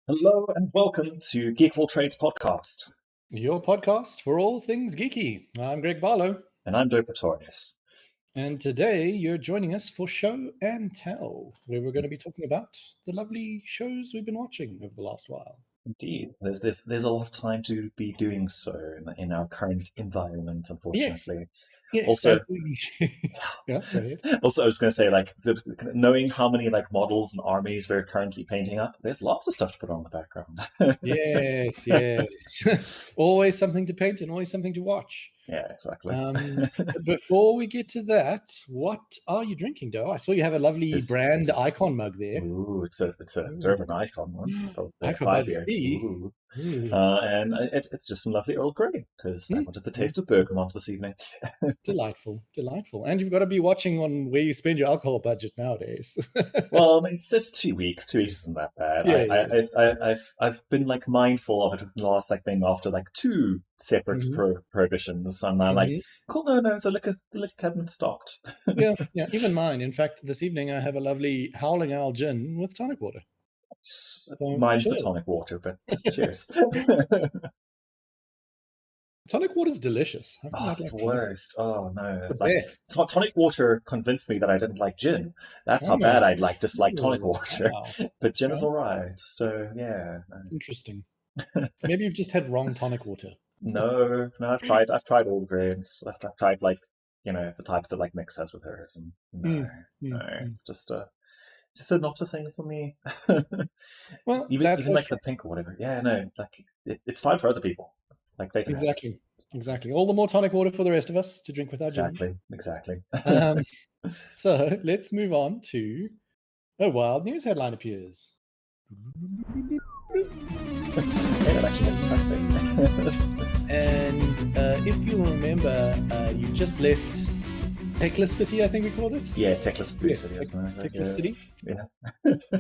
Hello and welcome to Geek Trades podcast. Your podcast for all things geeky. I'm Greg Barlow. And I'm Joe Pretorius. And today you're joining us for Show and Tell, where we're going to be talking about the lovely shows we've been watching over the last while. Indeed. There's a lot of time to be doing so in our current environment, unfortunately. Yes. Also, yeah, go ahead. Also, I was going to say, knowing how many models and armies we're currently painting up, there's lots of stuff to put on the background. Yes. Always something to paint and always something to watch. Yeah, exactly. But before we get to that, what are you drinking, Doe? I saw you have a lovely brand icon mug there. Ooh, it's a Durban icon one. Icon by the sea. And it's just some lovely Earl Grey because I wanted the taste of bergamot this evening. Delightful. And you've got to be watching on where you spend your alcohol budget nowadays. Well, I mean, it's 2 weeks. 2 weeks isn't that bad. I've been mindful of it in the last thing after 2 separate prohibitions. And I'm like, cool, no, the liquor cabinet's stocked. yeah, even mine. In fact, this evening I have a lovely Howling Owl gin with tonic water. Mine's the tonic water, but cheers. Tonic water is delicious. It's the worst. Oh no! Best. Tonic water convinced me that I didn't like gin. That's how bad I'd dislike tonic water. Wow. But gin is all right. So yeah. Interesting. Maybe you've just had wrong tonic water. No. I've tried all the variants. I've tried the types that Mix has with hers, and no, it's just not a thing for me. Well, even the pink or whatever. Yeah, no, it's fine for other people. They can exactly. All the more tonic water for the rest of us to drink with our gins. Exactly. So let's move on to a wild news headline appears. And if you remember, you just left Techless City, I think we called it. Yeah, Techless City. Techless City. Yeah.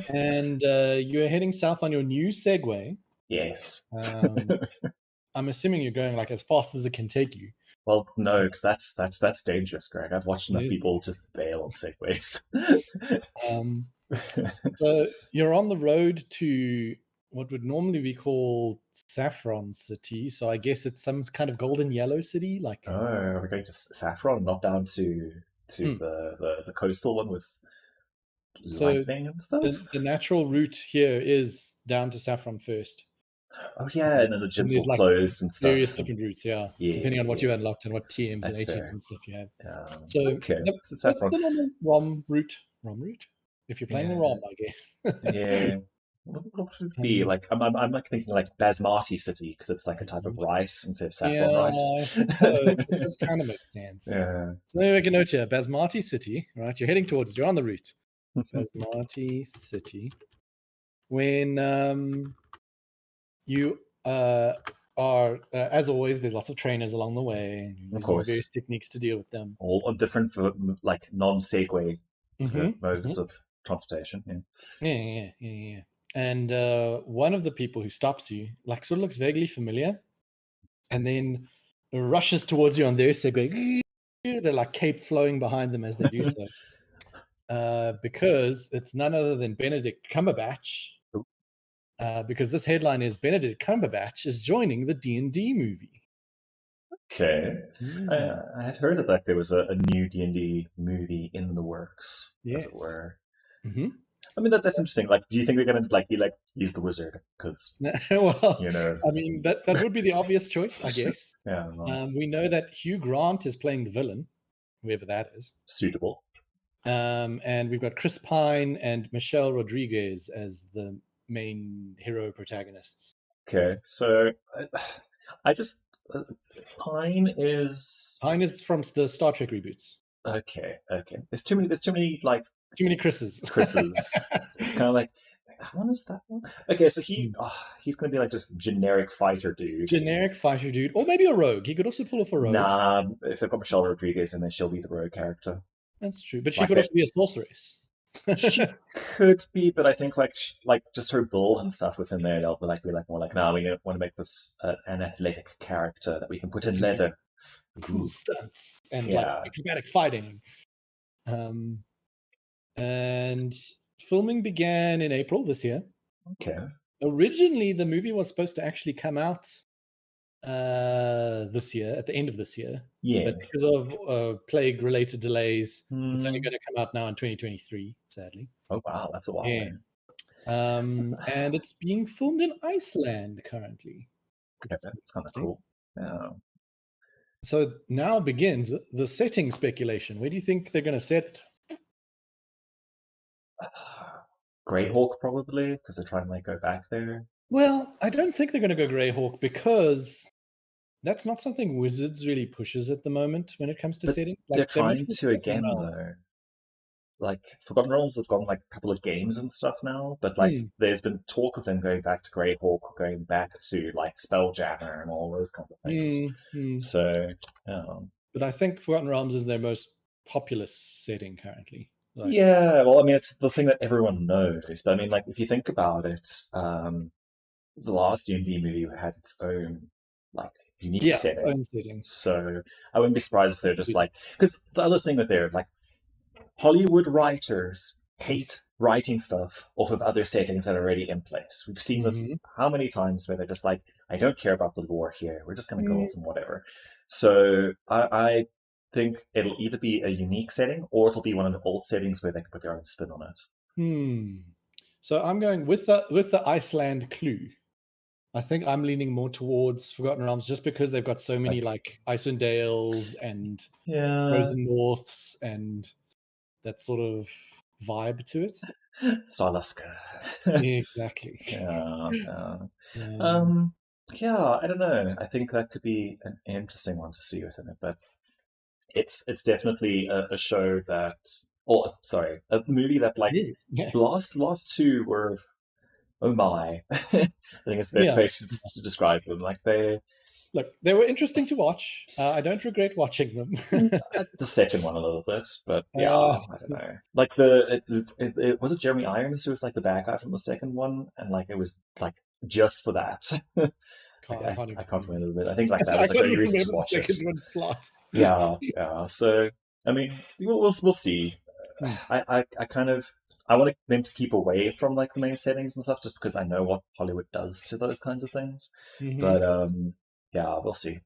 And you're heading south on your new Segway. Yes. I'm assuming you're going as fast as it can take you. Well, no, because that's dangerous, Greg. I've watched enough people just bail on segways. So you're on the road to what would normally be called Saffron City. So I guess it's some kind of golden yellow city. Oh, we're going to Saffron, not down to the coastal one with lightning and stuff. The natural route here is down to Saffron first. Oh yeah, and then the gyms all closed and stuff. Various different routes, depending on what you unlocked and what TMs and ATMs and stuff you have. So the normal ROM route. If you're playing the ROM, I guess. Yeah. What would it be I'm thinking Basmati City because it's a type of rice instead of saffron rice. I suppose it does kind of make sense. Yeah. So there we can note here, Basmati City. Right, you're heading towards it. You're on the route. Basmati City. When you are, as always, there's lots of trainers along the way. Of course. Various techniques to deal with them. All on different, non-Segway modes of transportation. Yeah. And one of the people who stops you, sort of looks vaguely familiar, and then rushes towards you on their Segway. They're cape flowing behind them as they do so. Because it's none other than Benedict Cumberbatch. Because this headline is Benedict Cumberbatch is joining the D&D movie. Okay. I had heard that there was a new D&D movie in the works, as it were. Mm-hmm. I mean, that's interesting. Do you think they're going to use the wizard? Because well, I mean, that would be the obvious choice, I guess. Yeah. Well, we know that Hugh Grant is playing the villain, whoever that is. Suitable. And we've got Chris Pine and Michelle Rodriguez as the main hero protagonists. Okay, so I just Pine is from the Star Trek reboots. Okay. There's too many too many Chris's. It's kind of that one is that one. Okay, so he's going to be just generic fighter dude. Or maybe a rogue. He could also pull off a rogue. Nah, if they've got Michelle Rodriguez, then she'll be the rogue character. That's true, but she could also be a sorceress. She could be, but I think just her bull and stuff within there, they'll be more no, we want to make this an athletic character that we can put in leather, cool stunts and acrobatic fighting. And filming began in April this year. Okay. Originally, the movie was supposed to actually come out this year, at the end of this year, Yeah. but because of plague-related delays, it's only Mm. going to come out now in 2023. Sadly, Oh wow, that's a while yeah. then. And it's being filmed in Iceland currently. Okay, that's kind of Interesting. cool. Yeah. So now begins the setting speculation. Where do you think they're going to set? Greyhawk probably because they're trying to like go back there. Well, I don't think they're going to go Greyhawk because that's not something Wizards really pushes at the moment when it comes to But setting. they're Like they're much trying more to Forgotten again Realms. though. Like Forgotten Realms have gone like a couple of games and stuff now, but like Hmm. there's been talk of them going back to Greyhawk, going back to like Spelljammer and all those kind of things. Hmm. Hmm. So But I think Forgotten Realms is their most populous setting currently. Like, yeah, well, I mean, it's the thing that everyone knows. But I mean, like if you think about it, the last D&D movie had its own like unique yeah, its setting. own setting. So I wouldn't be surprised if they're just like because the other thing that they're like Hollywood writers hate writing stuff off of other settings that are already in place. We've seen this Mm-hmm. how many times where they're just like, I don't care about the lore here. We're just going to go Mm. off and whatever. So I think it'll either be a unique setting or it'll be one of the old settings where they can put their own spin on it. Hmm. So I'm going with the Iceland clue. I think I'm leaning more towards Forgotten Realms just because they've got so many Like, like Icewind Dales and yeah, Frozen Norths and that sort of vibe to it. Salaska. Exactly. Yeah, yeah. Um, Um, yeah, I don't know. I think that could be an interesting one to see within it, but it's definitely a show that, or sorry, a movie that like yeah. last two were oh my. I think it's the best Yeah. way to describe them. Like they, Look, they were interesting to watch. I don't regret watching them. the second one a little bit, but yeah, uh, I don't know. Like it was it Jeremy Irons who was like the bad guy from the second one, and like it was like just for that. Like I can't I even can't remember. remember, but I think like that I was like can't the only even reason to remember the watch it. second one's plot. Yeah, yeah. So I mean, we'll see. Hmm. I kind of I want them to keep away from like the main settings and stuff, just because I know what Hollywood does to those kinds of things. Mm-hmm. But yeah, we'll see.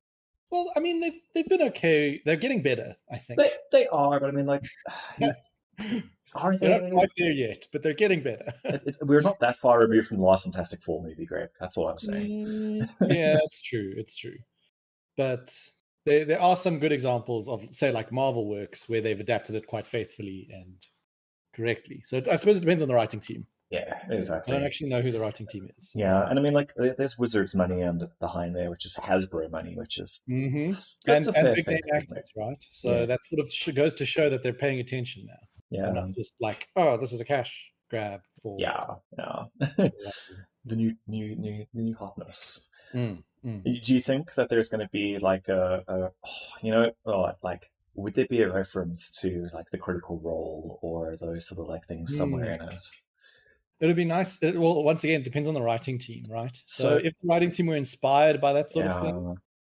Well, I mean, they've been okay. They're getting better, I think. They are, but I mean, like, They're are not they? quite there yet, but they're getting better. We're not that far removed from the last Fantastic Four movie, Greg. That's all I'm saying. Yeah, it's true. It's true. But there are some good examples of, say, like Marvel works where they've adapted it quite faithfully and correctly. So I suppose it depends on the writing team. Yeah, I don't exactly. actually know who the writing team is. Yeah, and I mean, like, there's Wizards money and behind there, which is Hasbro money, which is it's a And fair big name thing. actors, right? So Yeah, that sort of goes to show that they're paying attention now, and not yeah, just like, oh, this is a cash grab for. yeah, yeah. The new hotness. Mm, mm, Do you think that there's going to be like like would there be a reference to like the Critical Role or those sort of like things somewhere mm. in it? It'd be nice. Well, once again, it depends on the writing team, right? So So if the writing team were inspired by that sort of thing, yeah,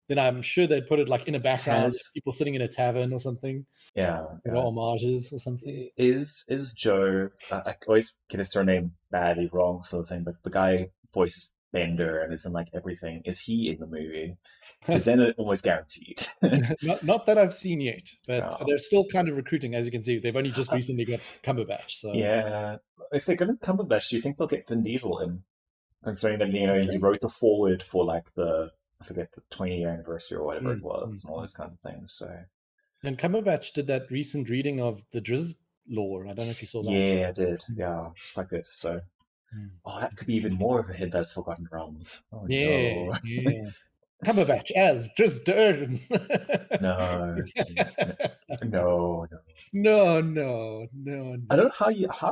then I'm sure they'd put it like in a background, has people sitting in a tavern or something, yeah, or yeah. homages or something. Is Joe? I always get his surname badly wrong, sort of thing. But the guy voiced Bender and is in like everything. Is he in the movie? Because then it's almost guaranteed. Not that I've seen yet, but Yeah. they're still kind of recruiting, as you can see. They've only just Uh, recently got Cumberbatch, so yeah. If they're going to Cumberbatch, do you think they'll get Vin Diesel in? Considering that he okay. wrote the forward for like the I forget the 20-year anniversary or whatever it Mm, was mm, and all mm. those kinds of things. So And Cumberbatch did that recent reading of the Drizzt lore. I don't know if you saw that. yeah, I did. Mm, Yeah, it's quite good. So mm. oh, that could be even more of a hit that's Forgotten Realms. Oh Yeah, no, yeah. Cumberbatch as Drizzt Do'Urden. no, no, no, no. No, no, no, I no. don't know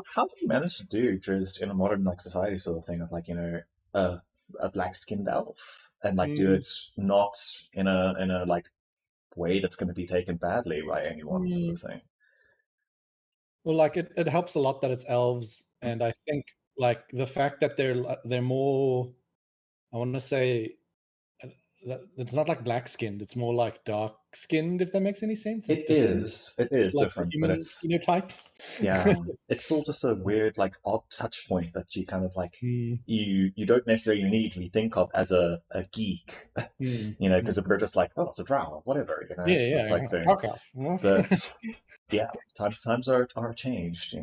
how do you manage to do just in a modern like society sort of thing of like a black skinned elf and like do Mm, it not in a like way that's going to be taken badly by anyone sort mm. of thing. Well, like it helps a lot that it's elves, and I think like the fact that they're more. I want to say that it's not like black skinned; it's more like dark skinned, if that makes any sense. It is like different, but human it's phenotypes. it's still just a weird like odd touch point that you kind of like Mm, you don't necessarily immediately think of as a geek, mm. because we're just like, oh, it's a drow, whatever, it's like thing. Fuck off. But yeah, times are changed,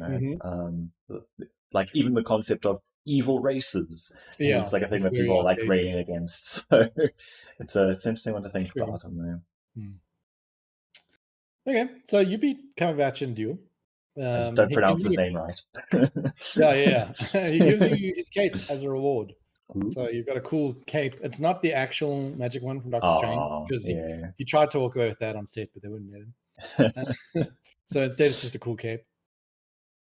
like even the concept of evil races Yeah, is like a thing it's that very people are like outdated. railing against. So it's interesting one to think True. about. I don't know. Okay, so you beat Cumberbatch in Duel. I just don't He pronounce gives his you, name right. he gives you his cape as a reward. Ooh. So you've got a cool cape. It's not the actual magic one from Doctor Strange, Oh, because yeah. he tried to walk away with that on set, but they wouldn't let him. So instead, it's just a cool cape.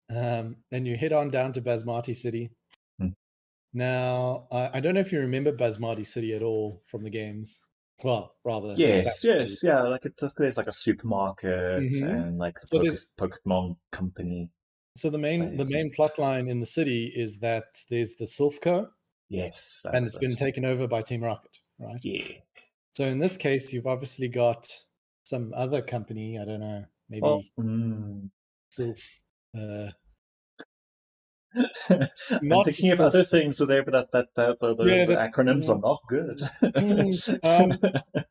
Then you head on down to Basmati City. Hmm. Now, I don't know if you remember Basmati City at all from the games. Well, rather, the Yes, Assassin's Creed. yes, yeah. Like there's like a supermarket Mhm. and like the So Pokemon company the place. main plot line in the city is that there's the Sylph Co, Yes, that and was it's been it. taken over by Team Rocket, right? Yeah. So in this case, you've obviously got some other company. I don't know, Well, maybe Sylph. I'm Not thinking of Sylph. other things with there, but Yeah, those that. acronyms Mm, are not good.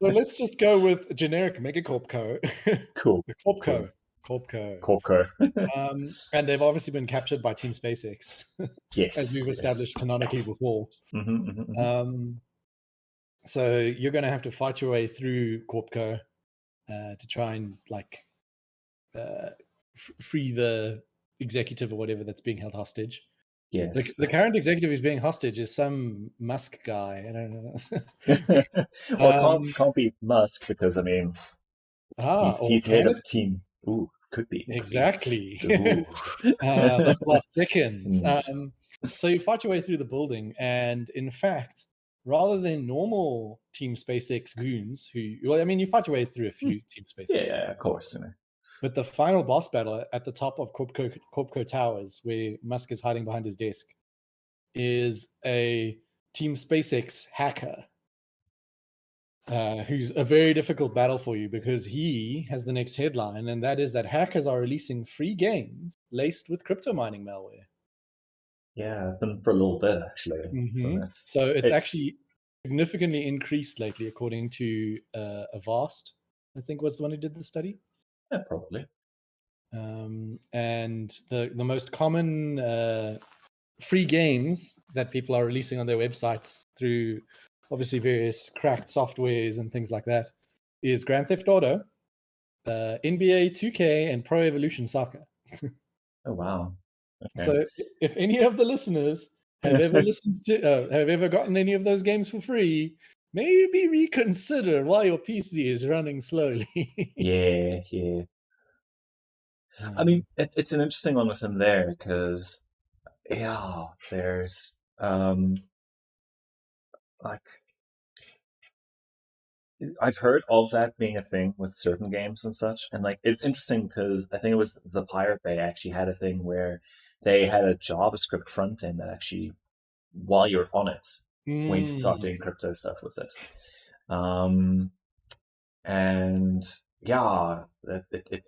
so let's just go with generic Megacorp Co. Cool, The Corp cool. Co. Corp Co. Corker. And they've obviously been captured by Team SpaceX, as Yes, we've yes. established canonically before. Mm-hmm. Um, so you're going to have to fight your way through Corpco to try and like free the executive or whatever that's being held hostage. Yes. The current executive who's being hostage is some Musk guy. I don't know. Well, can't be Musk because I mean Or he's head can it? of team. Ooh, could be. Exactly. Ooh. The plot thickens. Yes. So you fight your way through the building, and in fact, rather than normal Team SpaceX goons, you fight your way through a few Team SpaceX Yeah, goons. of course. But the final boss battle at the top of Corpco Towers, where Musk is hiding behind his desk, is a Team SpaceX hacker who's a very difficult battle for you because he has the next headline, and that is that hackers are releasing free games laced with crypto mining malware. Yeah, I've been for a little bit actually. Mm-hmm. But So it's actually significantly increased lately, according to Avast, I think was the one who did the study. yeah, probably. And the most common free games that people are releasing on their websites through obviously various cracked softwares and things like that is Grand Theft Auto, NBA 2K, and Pro Evolution Soccer. Oh wow. Okay. So if any of the listeners have ever have ever gotten any of those games for free, maybe reconsider why your PC is running slowly. Yeah. I mean, it's an interesting one within there because there's like I've heard of that being a thing with certain games and such, and like it's interesting because I think it was the Pirate Bay actually had a thing where they had a JavaScript front end that actually, while you're on it, went to start doing crypto stuff with it. And yeah,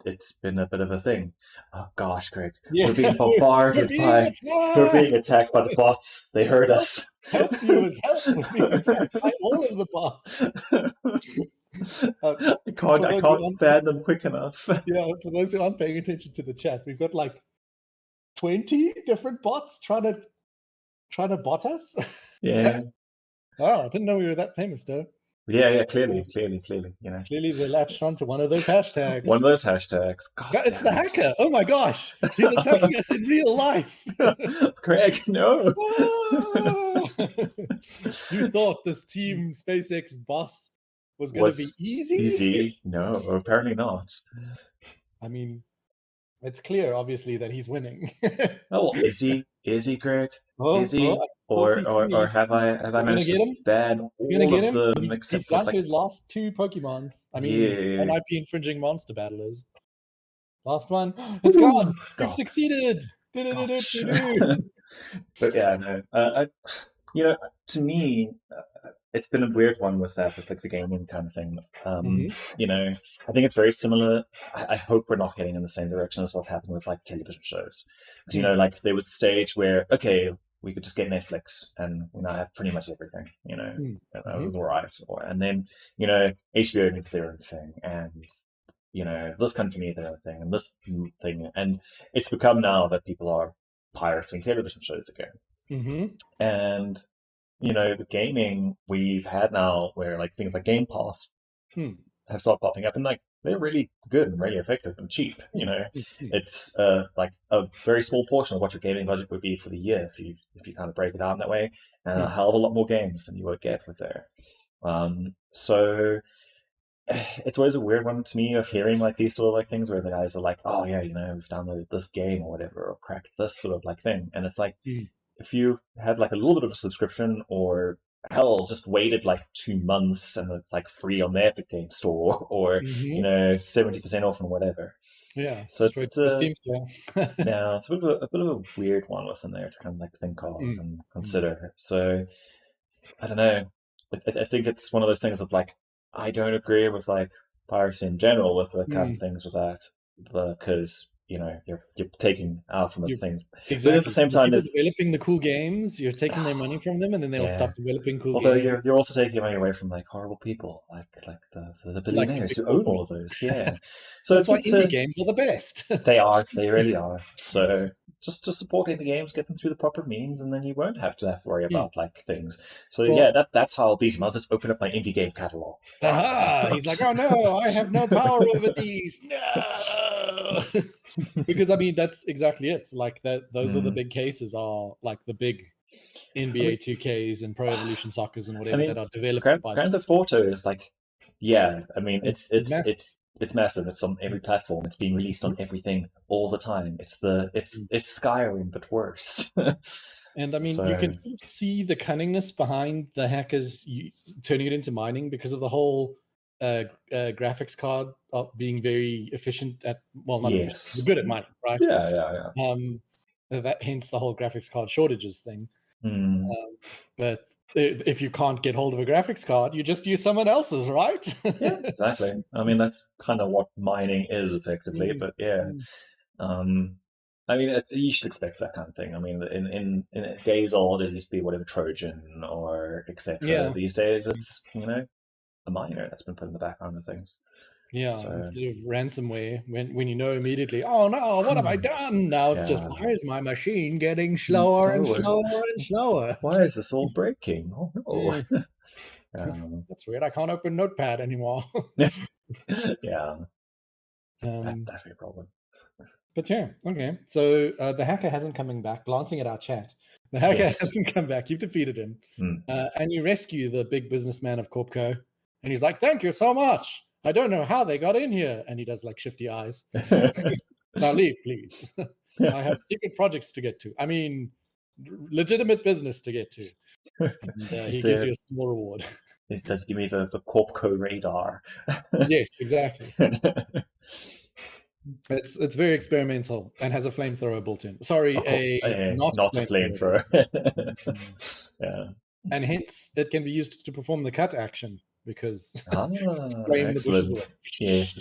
it's been a bit of a thing. Oh gosh, Greg, Yeah, we're being bombarded by, we're being attacked by the bots. They heard us. Help viewers, help! We're being attacked by all of the bots. I can't ban them quick enough. Yeah, for those who aren't paying attention to the chat, we've got like 20 different bots trying to bot us. Yeah. Oh, I didn't know we were that famous, though. Yeah, clearly. Clearly, they latched onto one of those hashtags. One of those hashtags. God, it's the hacker. Oh my gosh, he's attacking us in real life. Greg, no. You thought this Team SpaceX boss was going to be easy? Easy? No, apparently not. I mean, it's clear, obviously, that he's winning. Oh, well, is he, Greg? Is he? Or have I managed to ban all of them except he's for down to his last 2 Pokemons. I mean, an IP infringing monster battlers. Last one. It's gone. We've succeeded. But yeah, no. To me, it's been a weird one with that, with like the gaming kind of thing. Mm-hmm. You know, I think it's very similar. I hope we're not heading in the same direction as what's happened with like television shows. Because, you know, like there was a stage where, okay, we could just get Netflix and, you know, have pretty much everything, you know, that was all right. And then, you know, HBO needed their own thing, and, you know, this country needed their own thing, and this thing. And it's become now that people are pirating television shows again. Mm-hmm. And, you know, the gaming we've had now where like things like Game Pass have started popping up, and like they're really good and really effective and cheap. You know, it's like a very small portion of what your gaming budget would be for the year if you kind of break it down that way, and a hell of a lot more games than you would get with there. So it's always a weird one to me of hearing like these sort of like things where the guys are like, oh yeah, you know, we've downloaded this game or whatever, or cracked this sort of like thing, and it's like, if you had like a little bit of a subscription, or hell, just waited like 2 months and it's like free on the Epic Game Store, or you know, 70% off and whatever. Yeah, So straight to the Steam sale. yeah, it's a bit of a weird one within there to kind of like think of and consider. So I don't know. I think it's one of those things of like, I don't agree with like piracy in general with the kind of things with that, because you know you're taking out from the things, exactly. but at the same time, people developing the cool games, you're taking their money from them, and then they'll stop developing cool Although games. you're also taking money away from like horrible people, like the billionaires who own all of those. Yeah, so that's why indie games are the best. They really are. So just supporting the games, get them through the proper means, and then you won't have to worry about like things. So yeah, that's how I'll beat him. I'll just open up my indie game catalog. He's like, oh no, I have no power over these. No. Because I mean, that's exactly it. Like that, those are the big cases, are like the big NBA 2Ks and Pro Evolution Soccers and whatever that are developed by Grand Theft Auto is like, yeah, I mean, it's massive. It's on every platform. It's being released on everything all the time. It's Skyrim but worse. And I mean, you can sort of see the cunningness behind the hackers turning it into mining, because of the whole graphics card being very efficient at, well, not efficient, good at mining, right? Yeah. That hence the whole graphics card shortages thing. But if you can't get hold of a graphics card, you just use someone else's, right? Yeah, exactly. I mean, that's kind of what mining is effectively. But yeah, I mean, you should expect that kind of thing. I mean, in days old, it used to be whatever Trojan or etc. Yeah. These days, it's, you know, a miner that's been put in the background of things. Yeah, so, instead of ransomware, when you know immediately, oh no, what have I done? Now it's just, why is my machine getting slower and slower and slower? Why is this all breaking? Oh no. That's weird. I can't open Notepad anymore. Yeah. That'd be a problem. But yeah, okay. So the hacker hasn't coming back. Glancing at our chat, the hacker hasn't come back. You've defeated him. And you rescue the big businessman of Corpco. And he's like, thank you so much. I don't know how they got in here. And he does like shifty eyes. Now leave, please. I have secret projects to get to. I mean, legitimate business to get to. And he gives you a small reward. It does give me the Corpco radar. Yes, exactly. It's very experimental and has a flamethrower built in. Sorry, not a flamethrower. Yeah. And hence it can be used to perform the cut action, because flame the bushes away. Yes.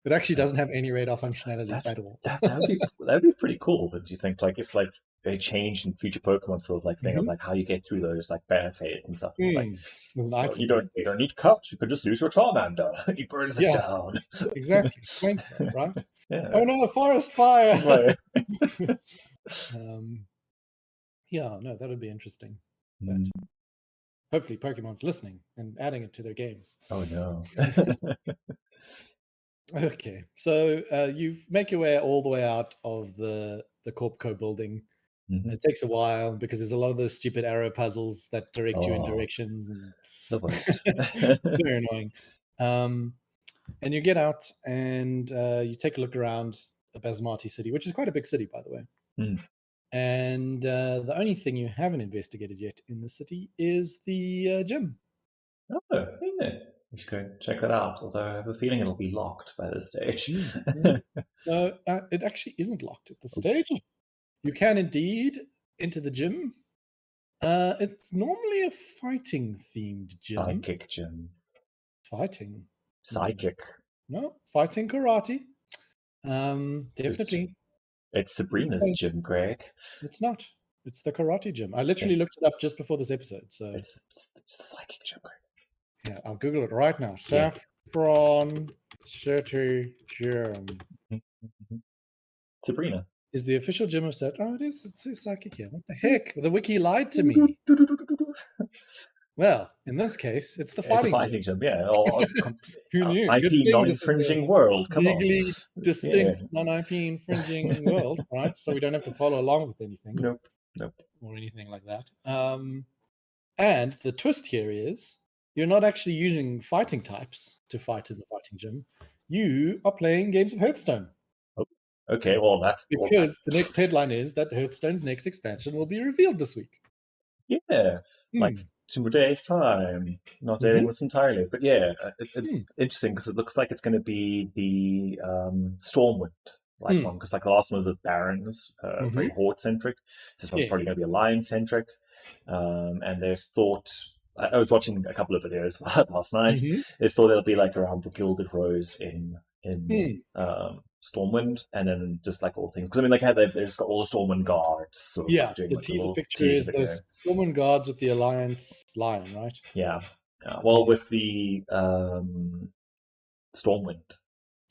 It actually doesn't have any radar functionality at all. That'd be pretty cool. But do you think like if like they change in future Pokemon sort of like thing of like how you get through those like barricades and stuff? Like, you don't need to cut. You could just use your Charmander. He burns it down. Exactly. Right? Yeah. Oh no, forest fire. Yeah, no, that would be interesting. But hopefully Pokemon's listening and adding it to their games. Oh no. Okay, so you make your way all the way out of the Corpco building. It takes a while because there's a lot of those stupid arrow puzzles that direct you in directions, and it's very annoying. And you get out and you take a look around the Basmati city, which is quite a big city, by the way. And the only thing you haven't investigated yet in the city is the gym. Oh, yeah. We should go check that out, although I have a feeling it'll be locked by this stage. So it actually isn't locked at this stage. You can indeed enter the gym, It's normally a fighting themed gym. Psychic gym. Fighting. Psychic. No, fighting karate. Definitely. It's Sabrina's gym, Greg. It's not. It's the karate gym. I literally looked it up just before this episode. So it's the psychic gym, Greg. Yeah, I'll Google it right now. Saffron City Gym. Sabrina. Is the official gym of Sat. Oh, it is. It says psychic here. What the heck? The wiki lied to me. Well, in this case, it's the fighting gym. Yeah. Or, who knew? IP non-infringing world. Come legally distinct non-IP infringing world, right? So we don't have to follow along with anything. Nope. Or anything like that. And the twist here is you're not actually using fighting types to fight in the fighting gym. You are playing games of Hearthstone. Okay, well, that's... Because the next headline is that Hearthstone's next expansion will be revealed this week. Yeah, like 2 days' time. Not dating this entirely, but yeah, interesting because it looks like it's going to be the Stormwind one, because like the last one was the Barons, very Horde-centric. This one's probably going to be Alliance-centric, and there's thought... I was watching a couple of videos last night. There's thought it'll be like around the Gilded Rose in Stormwind, and then just like all things, because I mean, like they've just got all the Stormwind guards. So doing, the like, teaser picture is those Stormwind guards with the Alliance lion, right? Yeah. Well, with the Stormwind.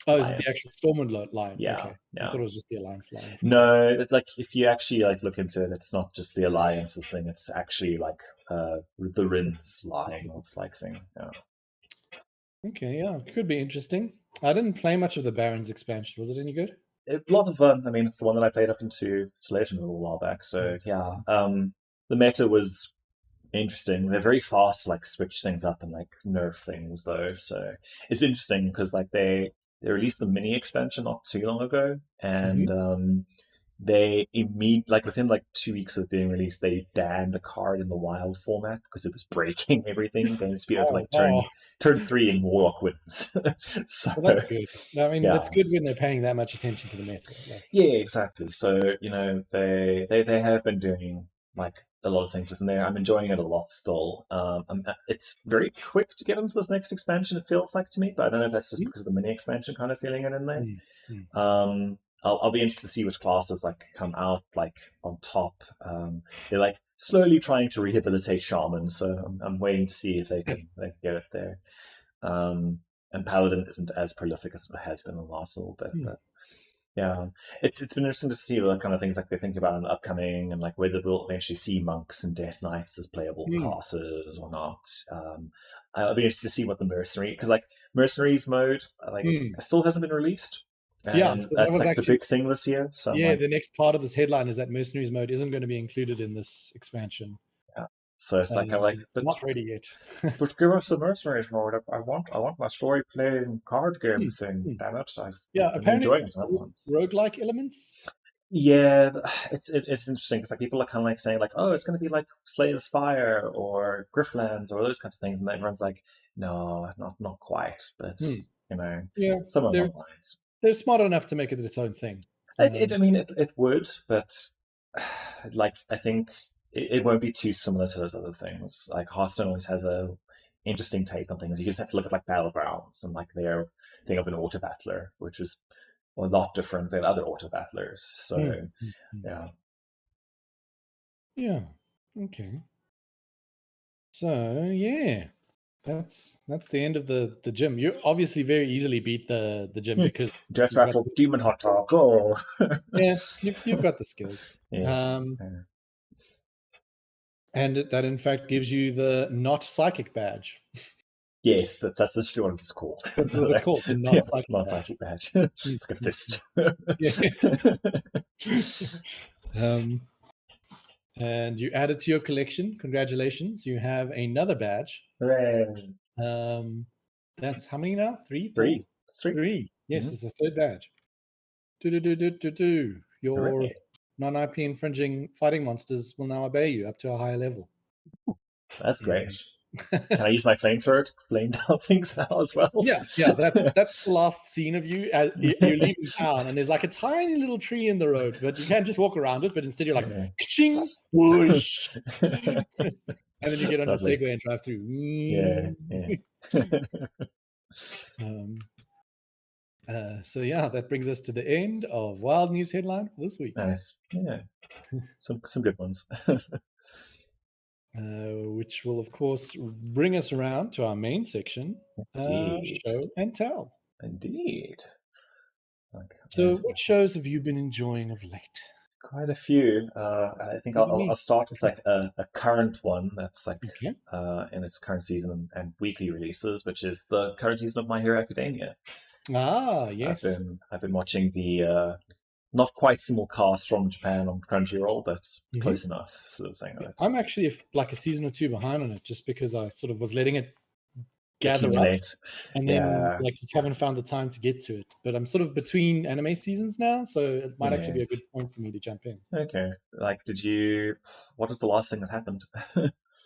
Oh, is it the actual Stormwind lion? Yeah. Okay. Yeah. I thought it was just the Alliance lion. No, like if you actually like look into it, it's not just the Alliance's thing. It's actually like the Rin's lion of like thing. Yeah. Okay, yeah, could be interesting. I didn't play much of the Barons expansion. Was it any good? A lot of fun. I mean, it's the one that I played up into Legend a little while back. So yeah, the meta was interesting. They're very fast to like switch things up and like nerf things though. So it's interesting because like they released the mini expansion not too long ago, and they within like 2 weeks of being released, they banned a card in the wild format because it was breaking everything. Game speed of like turn 3 and Warlock wins. So well, that's good. I mean, that's good when they're paying that much attention to the meta. Like. Yeah, exactly. So they have been doing like a lot of things within there. I'm enjoying it a lot still. It's very quick to get into this next expansion, it feels like to me, but I don't know if that's just because of the mini expansion kind of feeling it in there. I'll be interested to see which classes like come out like on top. They're like slowly trying to rehabilitate Shaman, so I'm waiting to see if they can get it there. And Paladin isn't as prolific as it has been in the last little bit, but yeah, it's been interesting to see what kind of things like they think about in the upcoming, and like whether we'll eventually see monks and death knights as playable classes or not. I'll be interested to see what the mercenary, because like mercenaries mode still hasn't been released. And so that's like actually the big thing this year. So yeah, the next part of this headline is that mercenaries mode isn't going to be included in this expansion. Yeah. So it's like it's not ready yet. But give us the mercenaries mode. I want my story playing card game thing. Damn it! Apparently enjoying it. Roguelike elements. Yeah, it's interesting because like people are kind of like saying like, oh, it's going to be like Slay the Spire or Griftlands or those kinds of things, and everyone's like, no, not quite, but some of those lines. They're smart enough to make it its own thing. It would, but like I think it won't be too similar to those other things. Like Hearthstone always has a interesting take on things. You just have to look at like Battlegrounds and like their thing of an auto battler, which is a lot different than other auto battlers. So yeah, okay. So yeah. That's the end of the gym. You obviously very easily beat the gym because Death Rattle Demon Hot Dog. Oh. Yeah, you've got the skills. And that in fact gives you the not psychic badge. Yes, that's literally what it's called. That's what it's called. The not psychic badge. It's like a fist. And you add it to your collection. Congratulations. You have another badge. Hooray. That's how many now? Three? Three. Yes, it's the third badge. Your Hooray. non-IP infringing fighting monsters will now obey you up to a higher level. That's great. Can I use my flamethrower to flame down things now as well? Yeah. That's the last scene of you. You're leaving town, and there's like a tiny little tree in the road, but you can't just walk around it. But instead, you're like, ching, whoosh, and then you get on your Lovely. Segway and drive through. Um, so yeah, that brings us to the end of Wild News Headline for this week. Nice. Yeah. Some good ones. Which will, of course, bring us around to our main section, show and tell. Indeed. So, what shows have you been enjoying of late? Quite a few. I think I'll start with like a current one that's like in its current season and weekly releases, which is the current season of My Hero Academia. Ah, yes. I've been watching the not quite simulcast from Japan on Crunchyroll, but close enough sort of thing. I'm actually like a season or two behind on it, just because I sort of was letting it gather up, and then like just haven't found the time to get to it. But I'm sort of between anime seasons now, so it might actually be a good point for me to jump in. Okay, like, what was the last thing that happened?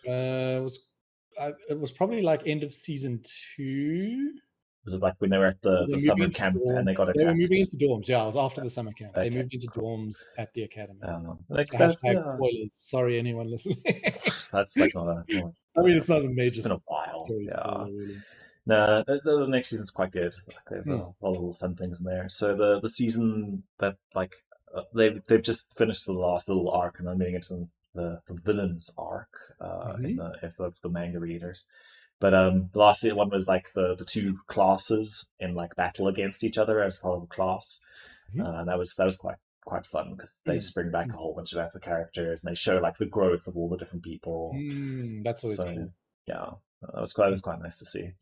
It was probably like end of season 2. Was it like when they were at the summer camp and they got attacked? They were moving into dorms. Yeah, it was after the summer camp. They moved into dorms at the academy. Spoilers. Sorry, anyone listening. That's like not I mean, it's not a major. It's been a while. Spoiler, really. No, the next season's quite good. Like, there's a lot of little fun things in there. So the season that like they've just finished the last little arc, and I'm moving into the villains arc in the manga readers. But the last one was like the two classes in like battle against each other as part of a class. And that was quite fun because they just bring back a whole bunch of other characters and they show like the growth of all the different people. That's always cool. Yeah, that was quite nice to see.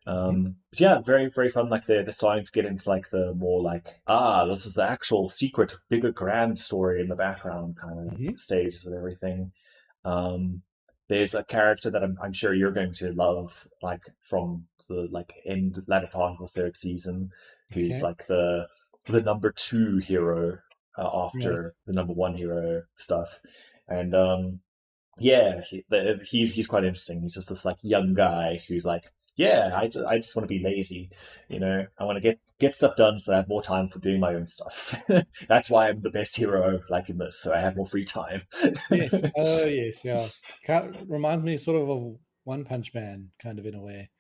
But yeah, very very fun. Like they're starting to get into like the more like this is the actual secret, bigger, grand story in the background kind of stages of everything. There's a character that I'm sure you're going to love, like from the like latter part of the third season, who's like the number 2 hero after the number 1 hero stuff, and he's quite interesting. He's just this like young guy who's like, I just want to be lazy, I want to get stuff done so I have more time for doing my own stuff. That's why I'm the best hero like in this, so I have more free time. Yes. Oh yes, yeah. Reminds me sort of One Punch Man, kind of, in a way.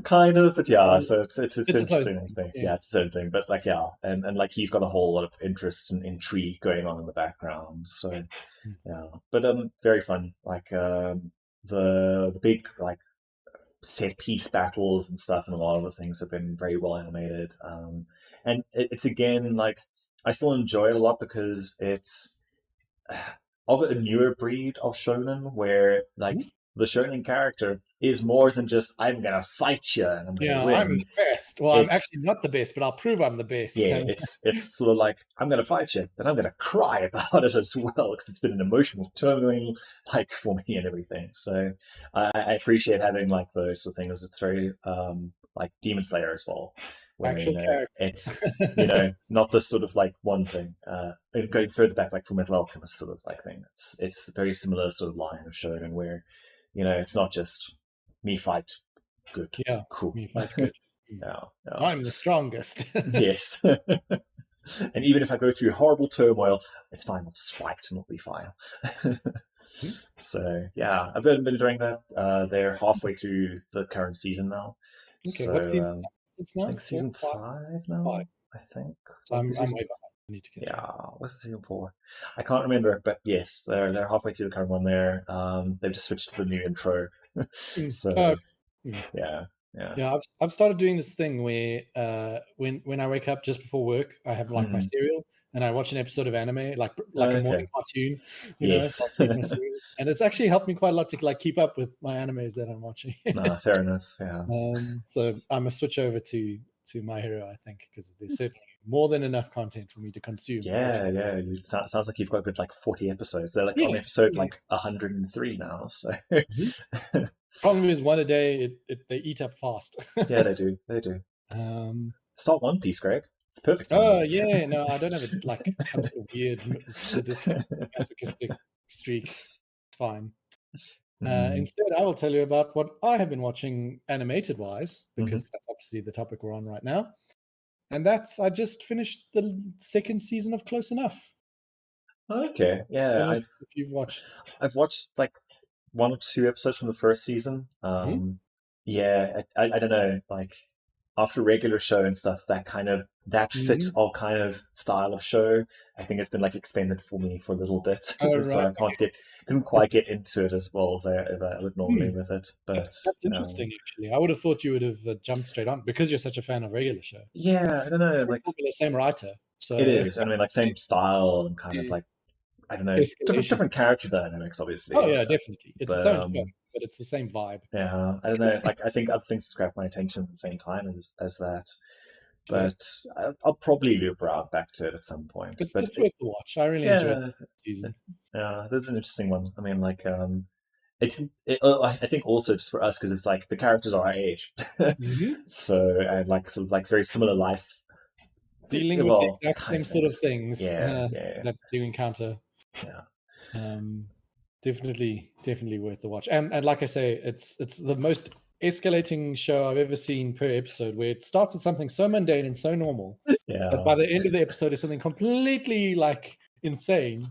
Kind of, but yeah, so it's interesting thing. Yeah, it's the same thing, but like and like he's got a whole lot of interest and intrigue going on in the background, so but very fun. Like the big like set piece battles and stuff, and a lot of the things have been very well animated, and it's again like I still enjoy it a lot because it's of a newer breed of shonen where like the shonen character is more than just I'm gonna fight you and I'm gonna win. I'm the best. Well, I'm actually not the best, but I'll prove I'm the best. Yeah, it's sort of like I'm gonna fight you, but I'm gonna cry about it as well because it's been an emotional turmoil like for me and everything. So I appreciate having like those sort of things. It's very like Demon Slayer as well. Where, it's not this sort of like one thing. Going further back, like from Metal Alchemist sort of like thing. It's a very similar sort of line of shonen where it's not just me fight good. Yeah, cool. Me fight good. I'm the strongest. Yes. And even if I go through horrible turmoil, it's fine. I'll just fight and it'll be fine. So yeah, I've been enjoying that. They're halfway through the current season now. Okay, so, what season? I think season 5 now. I think. So I'm way behind. I need to get what's the season 4? I can't remember, but yes, they're halfway through the current one there. They've just switched to the new intro. So yeah. I've started doing this thing where when I wake up just before work, I have like my cereal and I watch an episode of anime, like a morning cartoon, yes. And it's actually helped me quite a lot to like keep up with my animes that I'm watching. Fair enough. Yeah. So I'm gonna switch over to My Hero, I think, because there's certainly more than enough content for me to consume. Yeah. It sounds like you've got a good like 40 episodes. They're like on episode like 103 now. So. Problem is, one a day, they eat up fast. Yeah, they do. Start One Piece, Greg. It's perfect. Oh yeah, no, I don't have like some sort of weird sadistic, masochistic streak. It's fine. Instead, I will tell you about what I have been watching animated-wise, Mm-hmm. because that's obviously the topic we're on right now. And I just finished the second season of Close Enough. Okay, I don't yeah, know if you've watched. I've watched like one or two episodes from the first season. Mhm. Yeah, I don't know, like after regular show and stuff, that fits Mhm. all kind of style of show. I think it's been like expanded for me for a little bit, Oh, so right. I couldn't quite get into it as well as I would normally Hmm. with it. But That's interesting, actually. I would have thought you would have jumped straight on because you're such a fan of regular show. yeah, I don't know, It's like probably the same writer, it so is. I mean, like same style and kind of the like I don't know, escalation. different character dynamics, Oh obviously. yeah, definitely. It's its But own show, but it's the same vibe. yeah, I don't know. Like I think other things grab my attention at the same time as that. Fair. But I'll probably loop around back to it at some point. But It's worth the watch. I really enjoyed yeah, this season. this is an interesting one. I mean, like I think also just for us because it's like the characters are our age, Mhm. so and like sort of like very similar life. Dealing with the Well, exact kind same of sort of things. things Yeah, yeah, that you encounter. yeah. Um, definitely worth the watch. And like I say, it's the most escalating show I've ever seen per episode, where it starts with something so mundane and so normal that Yeah. by the end of the episode is something completely like insane.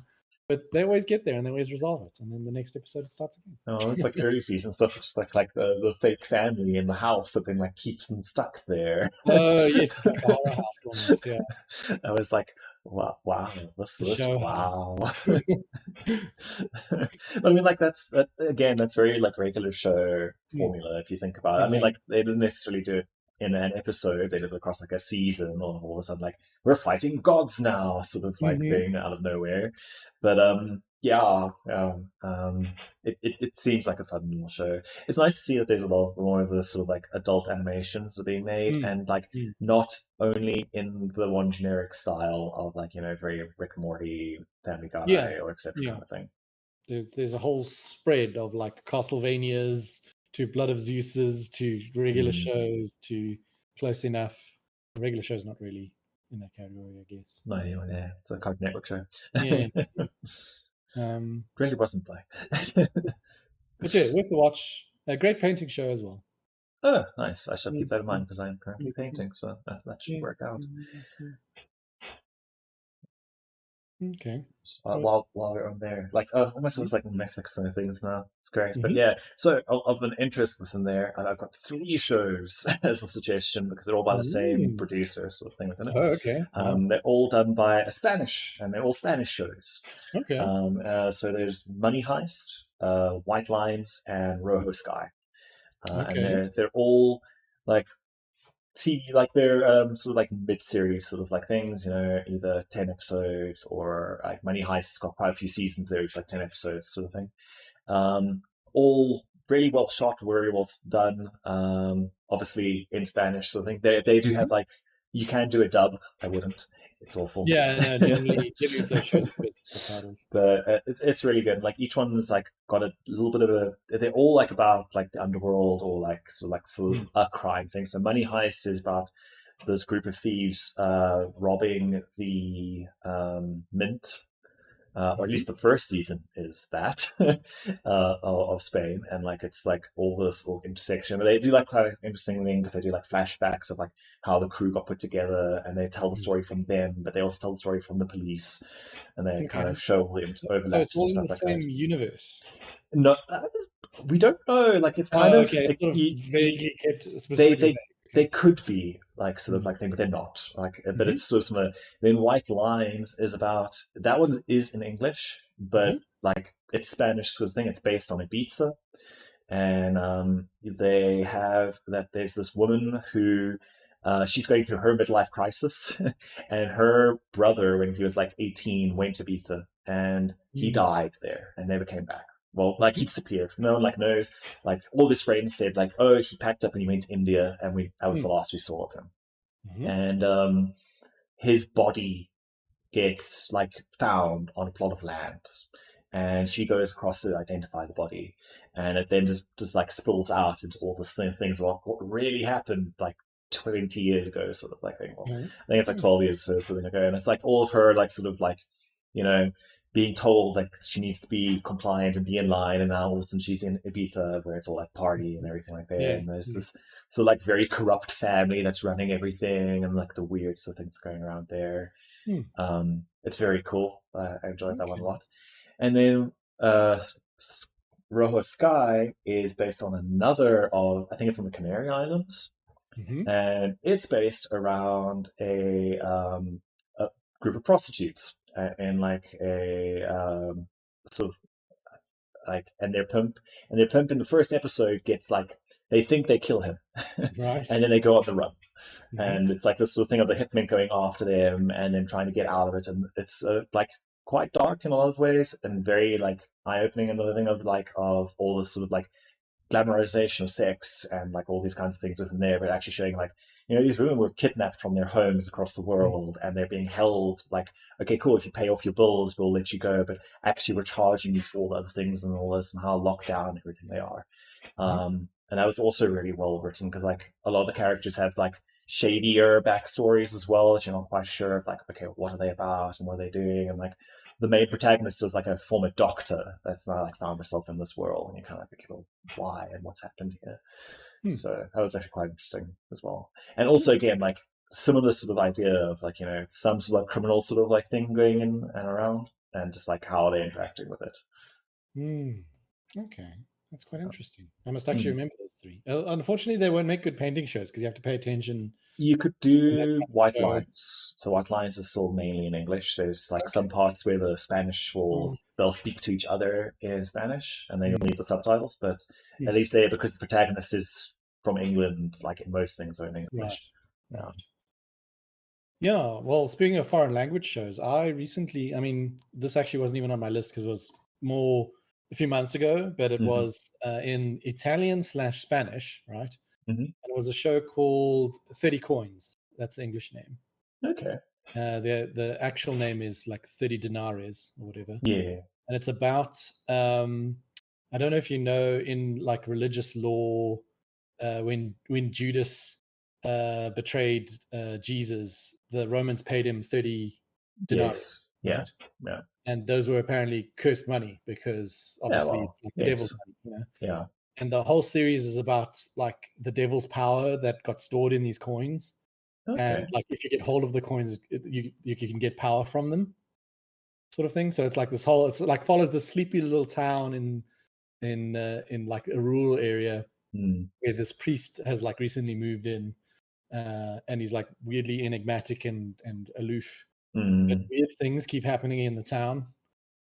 But they always get there and they always resolve it, and then the next episode it starts Oh, it's again. like early season stuff, just like the fake family in the house that then like keeps them stuck there. Oh yes, it's like a horror house almost. Yeah, I was like, wow, the this, show wow. house. But I mean, like that's very like regular show Mm, formula if you think about it. I mean, exactly. like they didn't necessarily do it in an episode; they did it across like a season, or all of a sudden, like we're fighting gods now, sort of like Hmm. thing out of nowhere. But yeah, it seems like a fun little show. It's nice to see that there's a lot more of the sort of like adult animations that are being made, Mm, and like mm. not only in the one generic style of like very Rick and Morty, Family Yeah, Guy, or etc. yeah. kind of thing. There's a whole spread of like Castlevanias to Blood of Zeus's to regular Mm, shows to Close Enough. Regular show's not really in that category, I guess. no, anyway, yeah, it's a Cartoon Network show. Yeah. Um, Really wasn't though. but yeah, worth the watch. A great painting show as well. Oh, nice. I shall keep Mm, that in mm, mind because I'm currently mm, painting, so that should yeah. work out. Mm. Okay. Right. While we're on there, like almost looks like Netflix kind of things now. It's great, but Mm-hmm. yeah. So of an interest within there, and I've got three shows as a suggestion because they're all by the same Mm. producer, sort of thing within it. Oh, okay. Wow. They're all done by a Spanish, and they're all Spanish shows. Okay. So there's Money Heist, White Lines, and Rojo Sky, and Okay. they're all like TV, like they're sort of like mid-series sort of like things, either 10 episodes or like Money Heist's got quite a few seasons there, it's like 10 episodes sort of thing. All really well shot, very well done. Obviously in Spanish sort of thing. They do have Mhm. like you can do a dub. I wouldn't. It's awful. Yeah, no, generally with those shows, it's best subtitles. But it's really good. Like each one's like got a little bit of a. They're all like about like the underworld or like sort of Mm. a crime thing. So Money Heist is about this group of thieves robbing the mint, or at Mhm. least the first season is that of Spain, and like it's like all this little intersection. But they do like quite an interesting thing because they do like flashbacks of like how the crew got put together, and they tell the Mm. story from them, but they also tell the story from the police, and they kind Okay. of show all the So it's overlaps and all in stuff the like that. same universe. No, we don't know. Like it's kind Oh, of okay. It's like, sort of vaguely kept they specifically they vague. they Okay. could be like sort of Mm. like thing, but they're not. Like, but Mm-hmm. it's sort of similar. Then White Lines is about that one is in English, but Mm-hmm. like it's Spanish sort of thing. It's based on Ibiza, and they have that. There's this woman who. She's going through her midlife crisis, and her brother, when he was like 18, went to Ibiza, and he Mm. died there and never came back. Well, like he Mm-hmm. disappeared. No one like knows. Like all his friends said, like, oh, he packed up and he went to India, and that was the Mm. last we saw of him. Mm-hmm. And his body gets like found on a plot of land, and she goes across to identify the body, and it then just like spills out into all this things about what really happened like 20 years ago, sort of like thing. Well, I think it's like Mm. 12 years or something ago, and it's like all of her like sort of like you know being told like she needs to be compliant and be in line, and now all of a sudden she's in Ibiza where it's all like party and everything like that, Yeah. and there's Yeah. this so like very corrupt family that's running everything, and like the weird sort of things going around there. Hmm. It's very cool. I enjoyed that one a Okay. lot. And then uh, Rojo Sky is based on another of, I think it's on the Canary Islands, Mm-hmm. and it's based around a group of prostitutes in like a sort of like, and their pimp in the first episode gets like they think they kill him, Right. and then they go on the run, Mm-hmm. and it's like this sort of thing of the hitman going after them and then trying to get out of it, and it's like quite dark in a lot of ways and very like eye opening, and the thing of like of all this sort of like glamorization of sex and like all these kinds of things within there, but actually showing like, these women were kidnapped from their homes across the world and they're being held like, okay, cool, if you pay off your bills, we'll let you go, but actually we're charging you for all the other things and all this and how locked down and everything they are. Mm-hmm. And that was also really well written because like a lot of the characters have like shadier backstories as well that you're not quite sure of like, okay, what are they about and what are they doing, and like the main protagonist was like a former doctor that's now like found herself in this world, and you're kind of like, well, why and what's happened here. Hmm. So that was actually quite interesting as well. And also again, like similar sort of idea of like, some sort of criminal sort of like thing going in and around, and just like how they're interacting with it. Hmm. Okay. That's quite interesting. I must actually Mm. remember those three. Unfortunately, they won't make good painting shows because you have to pay attention You could in that do kind of white show. lines. So white lines is still mainly in English. There's like Okay. some parts where the Spanish Mm, they'll speak to each other in Spanish, and then you'll mm, need the subtitles. But mm. at least there, because the protagonist is from England, like in most things are in Right. English. Yeah. Right. Yeah. Well, speaking of foreign language shows, I mean, this actually wasn't even on my list because it was more a few months ago, but it Hmm. was in Italian/Spanish, right? Hmm. And it was a show called 30 Coins. That's the English name. Okay. The actual name is like 30 denaries or whatever. Yeah. And it's about I don't know if you know, in like religious law, when Judas betrayed Jesus, the Romans paid him 30 denarii, Yes. Yeah. right? Yeah. And those were apparently cursed money because Yeah. obviously Well. it's like the devil's Yes. money. Yeah. And the whole series is about like the devil's power that got stored in these coins. And Okay. like if you get hold of the coins, you can get power from them, sort of thing. So it's like this whole, it's like follows the sleepy little town in like a rural area Mm. where this priest has like recently moved in, and he's like weirdly enigmatic and aloof, but Mm. weird things keep happening in the town.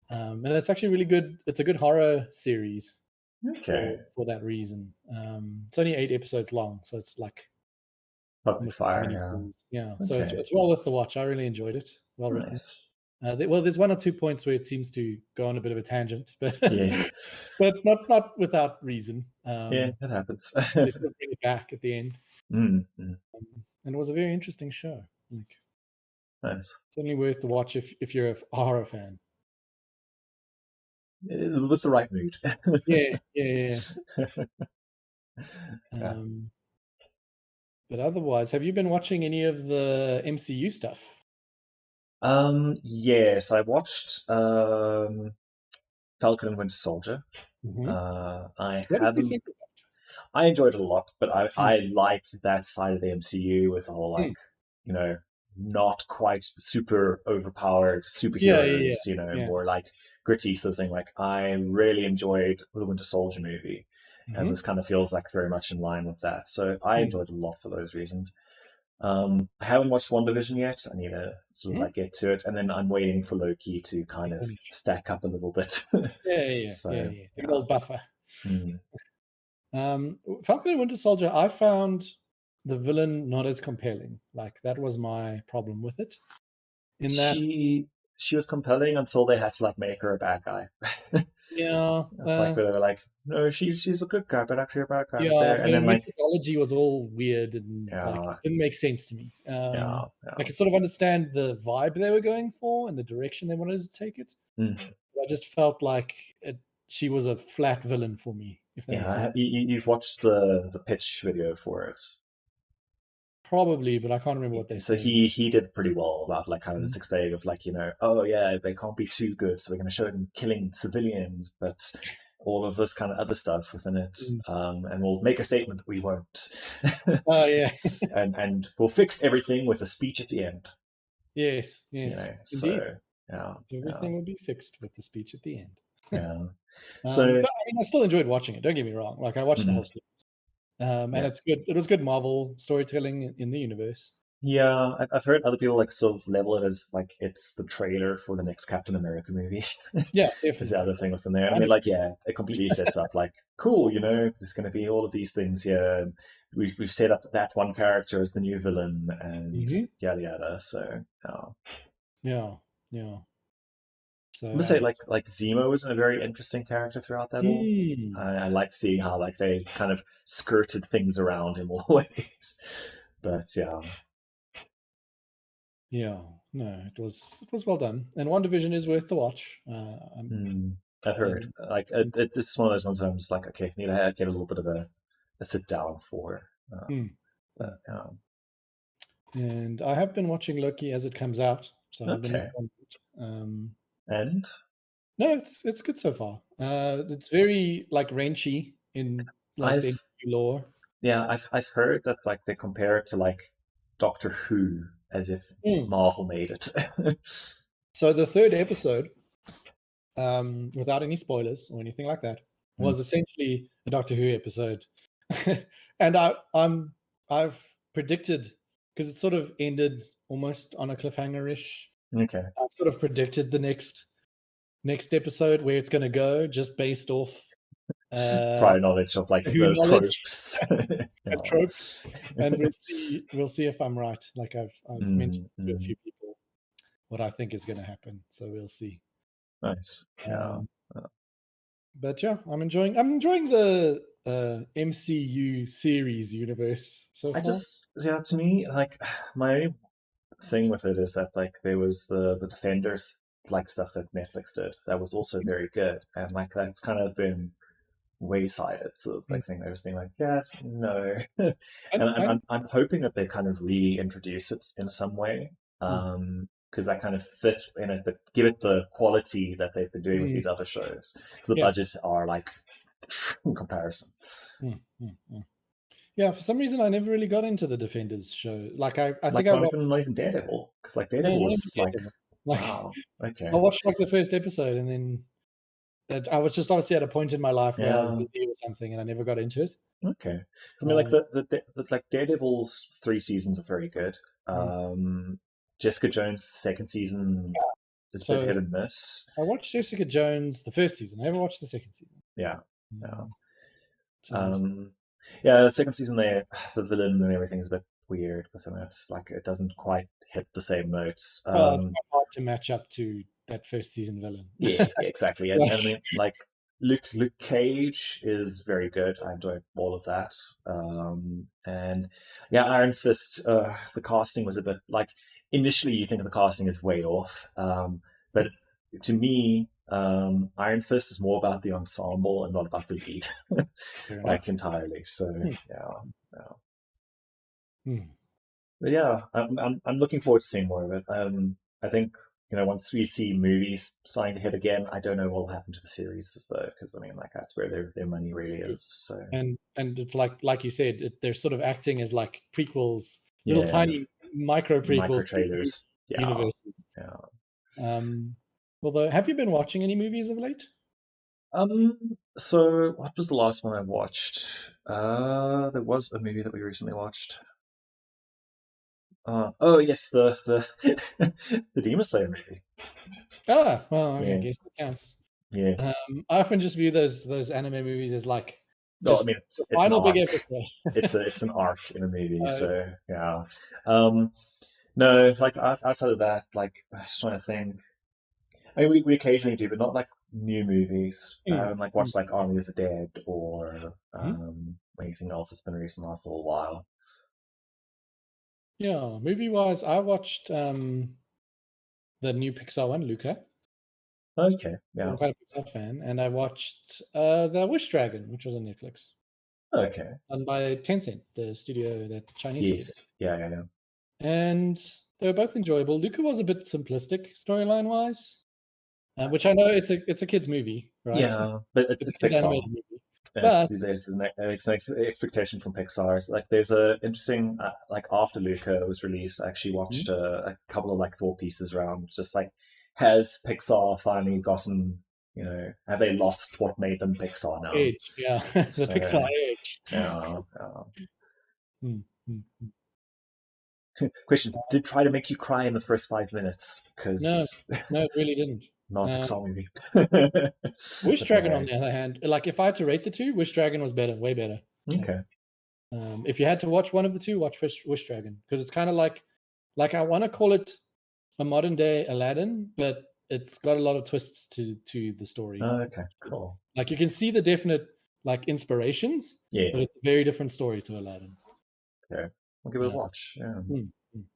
And it's actually really good. It's a good horror series Okay. for that reason. It's only 8 episodes long, so it's like Public almost like a mini fire. series. Yeah, Yeah. so Okay. it's well worth the watch. I really enjoyed it. Well written. Nice. Well, there's one or two points where it seems to go on a bit of a tangent, but Yes. but not without reason. Yeah, it happens. They still bring it back at the end, Mm. Mm. and it was a very interesting show. Like, Nice. certainly worth the watch if you're a horror fan. With the right mood. Yeah, yeah, yeah. Yeah. But otherwise, have you been watching any of the MCU stuff? Yes, I watched Falcon and Winter Soldier. Hmm. I What did you haven't. think of I enjoyed it a lot, but that? I liked that side of the MCU with the whole Mm, like, you know, not quite super overpowered yeah, yeah, superheroes, yeah, more like gritty sort of thing. Like I really enjoyed the Winter Soldier movie, yeah. and this kind of feels like very much in line with that. So I Mm, enjoyed it a lot for those reasons. I haven't watched WandaVision yet. I need to sort of mhm. like get to it, and then I'm waiting for Loki to To kind of finish. stack up a little bit. Yeah, yeah, yeah, yeah, So yeah. The good yeah. old buffer. Mm. Falcon and Winter Soldier, I found the villain not as compelling. Like that was my problem with it. In that, She was compelling until they had to like make her a bad guy. yeah, Like they were like, no, she's a good guy, but actually a bad guy right yeah, there. And and then the like, methodology was all weird and like yeah, didn't make sense to me. yeah, I yeah. could sort of understand the vibe they were going for and the direction they wanted to take it. Mm. But I just felt like she was a flat villain for me, if that makes Yeah, sense. you've watched the pitch video for it. Probably, but I can't remember what they So say. he did pretty well about like kind of Mhm. this explaining of like, oh yeah, they can't be too good, so we're going to show them killing civilians, but all of this kind of other stuff within it, Mm. and we'll make a statement that we won't, Oh yeah. and we'll fix everything with a speech at the end. Yes, yes, indeed. So yeah, yeah, Everything will be fixed with the speech at the end. yeah. So But I mean, I still enjoyed watching it. Don't get me wrong. Like I watched the mhm, whole series, and yeah. it's good. It was good Marvel storytelling in the universe. Yeah, I've heard other people like sort of level it as like it's the trailer for the next Captain America movie. Yeah, Is the definitely, other thing within there. And I mean, like, 100%. yeah, it completely sets up like, cool, there's going to be all of these things here. And we've set up that one character as the new villain and Mhm. yada yada. So, yeah. Yeah, yeah. So I must say, like Zemo is a very interesting character throughout that all. Mm. I like seeing how like they kind of skirted things around him always. But yeah. Yeah, no, it was well done, and WandaVision is worth the watch. Hmm. I've heard And, like it's one of those ones where I'm just like, okay, need to get a little bit of a sit down for. mm, mm. But And I have been watching Loki as it comes out, so I've been. okay, Um, and no, it's good so far. It's very like wrenchy in like the I've MCU lore. yeah, I've heard that like they compare it to like Doctor Who as if Mm. Marvel made it. So the third episode, without any spoilers or anything like that, Hmm, was essentially a Doctor Who episode, and I've predicted because it sort of ended almost on a cliffhanger-ish. okay, I've sort of predicted the next episode where it's going to go just based off uh, prior knowledge of like Who the knowledge tropes. and Yeah. tropes, and we'll see if I'm right. Like I've mentioned to a Mm. few people what I think is going to happen, so we'll see. Nice. Yeah. Um, but yeah, I'm enjoying the MCU series universe so I far. just yeah, to me, like my only thing with it is that like there was the Defenders like stuff that Netflix did that was also very good, and like that's kind of been waysided sort of Mm. like thing. They're just being like, yeah, no, and I'm, And I'm I'm hoping that they kind of reintroduce it in some way, mm, because that kind of fit in it, but give it the quality that they've been doing with mm, these other shows. Because the yeah. budgets are like in comparison. Mm, mm, mm. Yeah, for some reason I never really got into the Defenders show. Like I think Like I not watched. even not even Daredevil, because like No, Daredevil not even was like, Daredevil. Like wow, I okay, watched like the first episode, and then I was just obviously at a point in my life where I was yeah. busy with something, and I never got into it. Okay. 'Cause I mean, like Um, the like Daredevil's 3 seasons are very good. mm. Jessica Jones' second season is a bit So hit and miss. I watched Jessica Jones the first season. I never watched the second season. Yeah, yeah, Um, so I'm. um, yeah. The second season, the villain and everything is a bit weird within it. Like it doesn't quite hit the same notes. Well, it's quite hard to match up to that first season villain. Yeah, exactly. And I Like, mean, like Luke Cage is very good. I enjoy all of that. And yeah, Iron Fist. The casting was a bit like initially you think the casting is way off, but to me, Iron Fist is more about the ensemble and not about the lead, fair like enough. entirely. So Hmm. yeah, yeah. Hmm. But yeah, I'm looking forward to seeing more of it. I think once we see movies starting to hit again, I don't know what will happen to the series though, because I mean, like that's where their money really is. So And it's like you said, they're sort of acting as like prequels, little yeah, tiny micro micro prequels to the trailers. Yeah, universes. yeah. Um, although, have you been watching any movies of late? So what was the last one I watched? There was a movie that we recently watched. Oh yes, the the Demon Slayer movie. Well, I Yeah, guess that counts. yeah. I often just view those anime movies as like No, I just mean the it's an final big arc. episode. It's an arc in a movie. Uh, So yeah. Um, no, like outside of that, like I was trying to think. I mean, we occasionally do, but not like new movies. I mm, haven't like mm, watched like Army of the Dead or mhm. anything else that's been released in the last little while. Yeah, movie wise, I watched the new Pixar one, Luca. Okay, yeah. I'm quite a Pixar fan, and I watched The Wish Dragon, which was on Netflix. Okay. done by Tencent, the studio, that Chinese studio. Yes. Yeah. And they were both enjoyable. Luca was a bit simplistic storyline wise, which I know it's a kids movie, right? Yeah, but It's a it's kids Pixar. animated movie, but There's an expectation from Pixar. It's like there's a interesting like after Luca was released, I actually watched a couple of like thought pieces around just like has Pixar finally gotten, have they lost what made them Pixar now? age, yeah, the So Pixar age. yeah. Mm, mm, mm. Question: did try to make you cry in the first 5 minutes? No, Because no, it really didn't. not a Um, Pixar movie. Wish But Dragon, on no. the other hand, like if I had to rate the two, Wish Dragon was better, way better. Okay. If you had to watch one of the two, watch Wish Dragon, because it's kind of like I want to call it a modern day Aladdin, but it's got a lot of twists to the story. Okay. Cool. Like you can see the definite like inspirations, Yeah. but it's a very different story to Aladdin. Okay. I'll give it a watch. Yeah.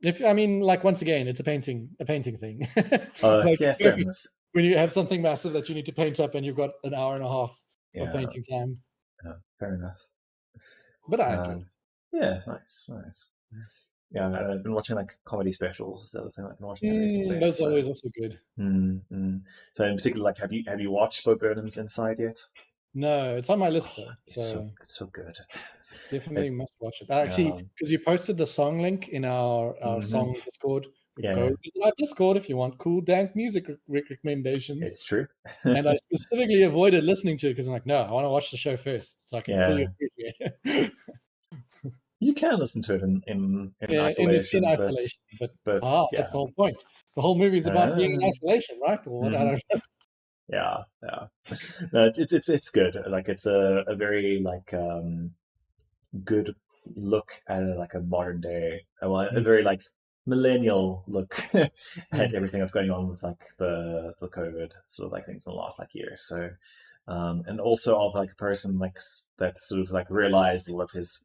If I mean, like once again, it's a painting thing. Like Yeah. Fair enough. when you have something massive that you need to paint up, and you've got an hour and a half of Yeah. painting time. Fair enough. But I enjoyed it. Yeah. Nice. Yeah, I've been watching like comedy specials. Is the other thing I've been watching recently. Those are So, always also good. so in particular, like, have you watched Bo Burnham's Inside yet? No, it's on my list though, It's so so good. definitely must watch it. Actually, because you posted the song link in our song Discord. Go visit our Discord if you want cool dank music recommendations. It's true. And I specifically avoided listening to it because I'm like, no, I want to watch the show first so I can fully appreciate it. You can listen to it in in isolation, isolation, but that's the whole point. The whole movie is about being in isolation, right? Or what? I don't know. Yeah. No, it's good. Like it's a very like good look at like a modern day, a very like millennial look at everything that's going on with like the COVID sort of like things in the last like year. So, and also of like a person like that sort of like realized a lot of his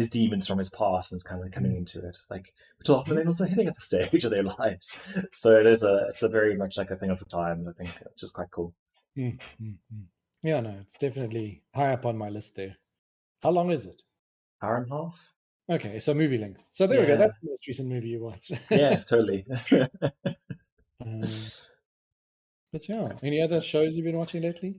demons from his past and is kind of like coming into it. Like which a lot of millennials are hitting at the stage of their lives. So it's a very much like a thing of the time. I think, which is quite cool. Yeah, no, it's definitely high up on my list there. How long is it? Hour and a half. Okay, so movie length. So there we go. That's the most recent movie you watched. Yeah, totally. But yeah, any other shows you've been watching lately?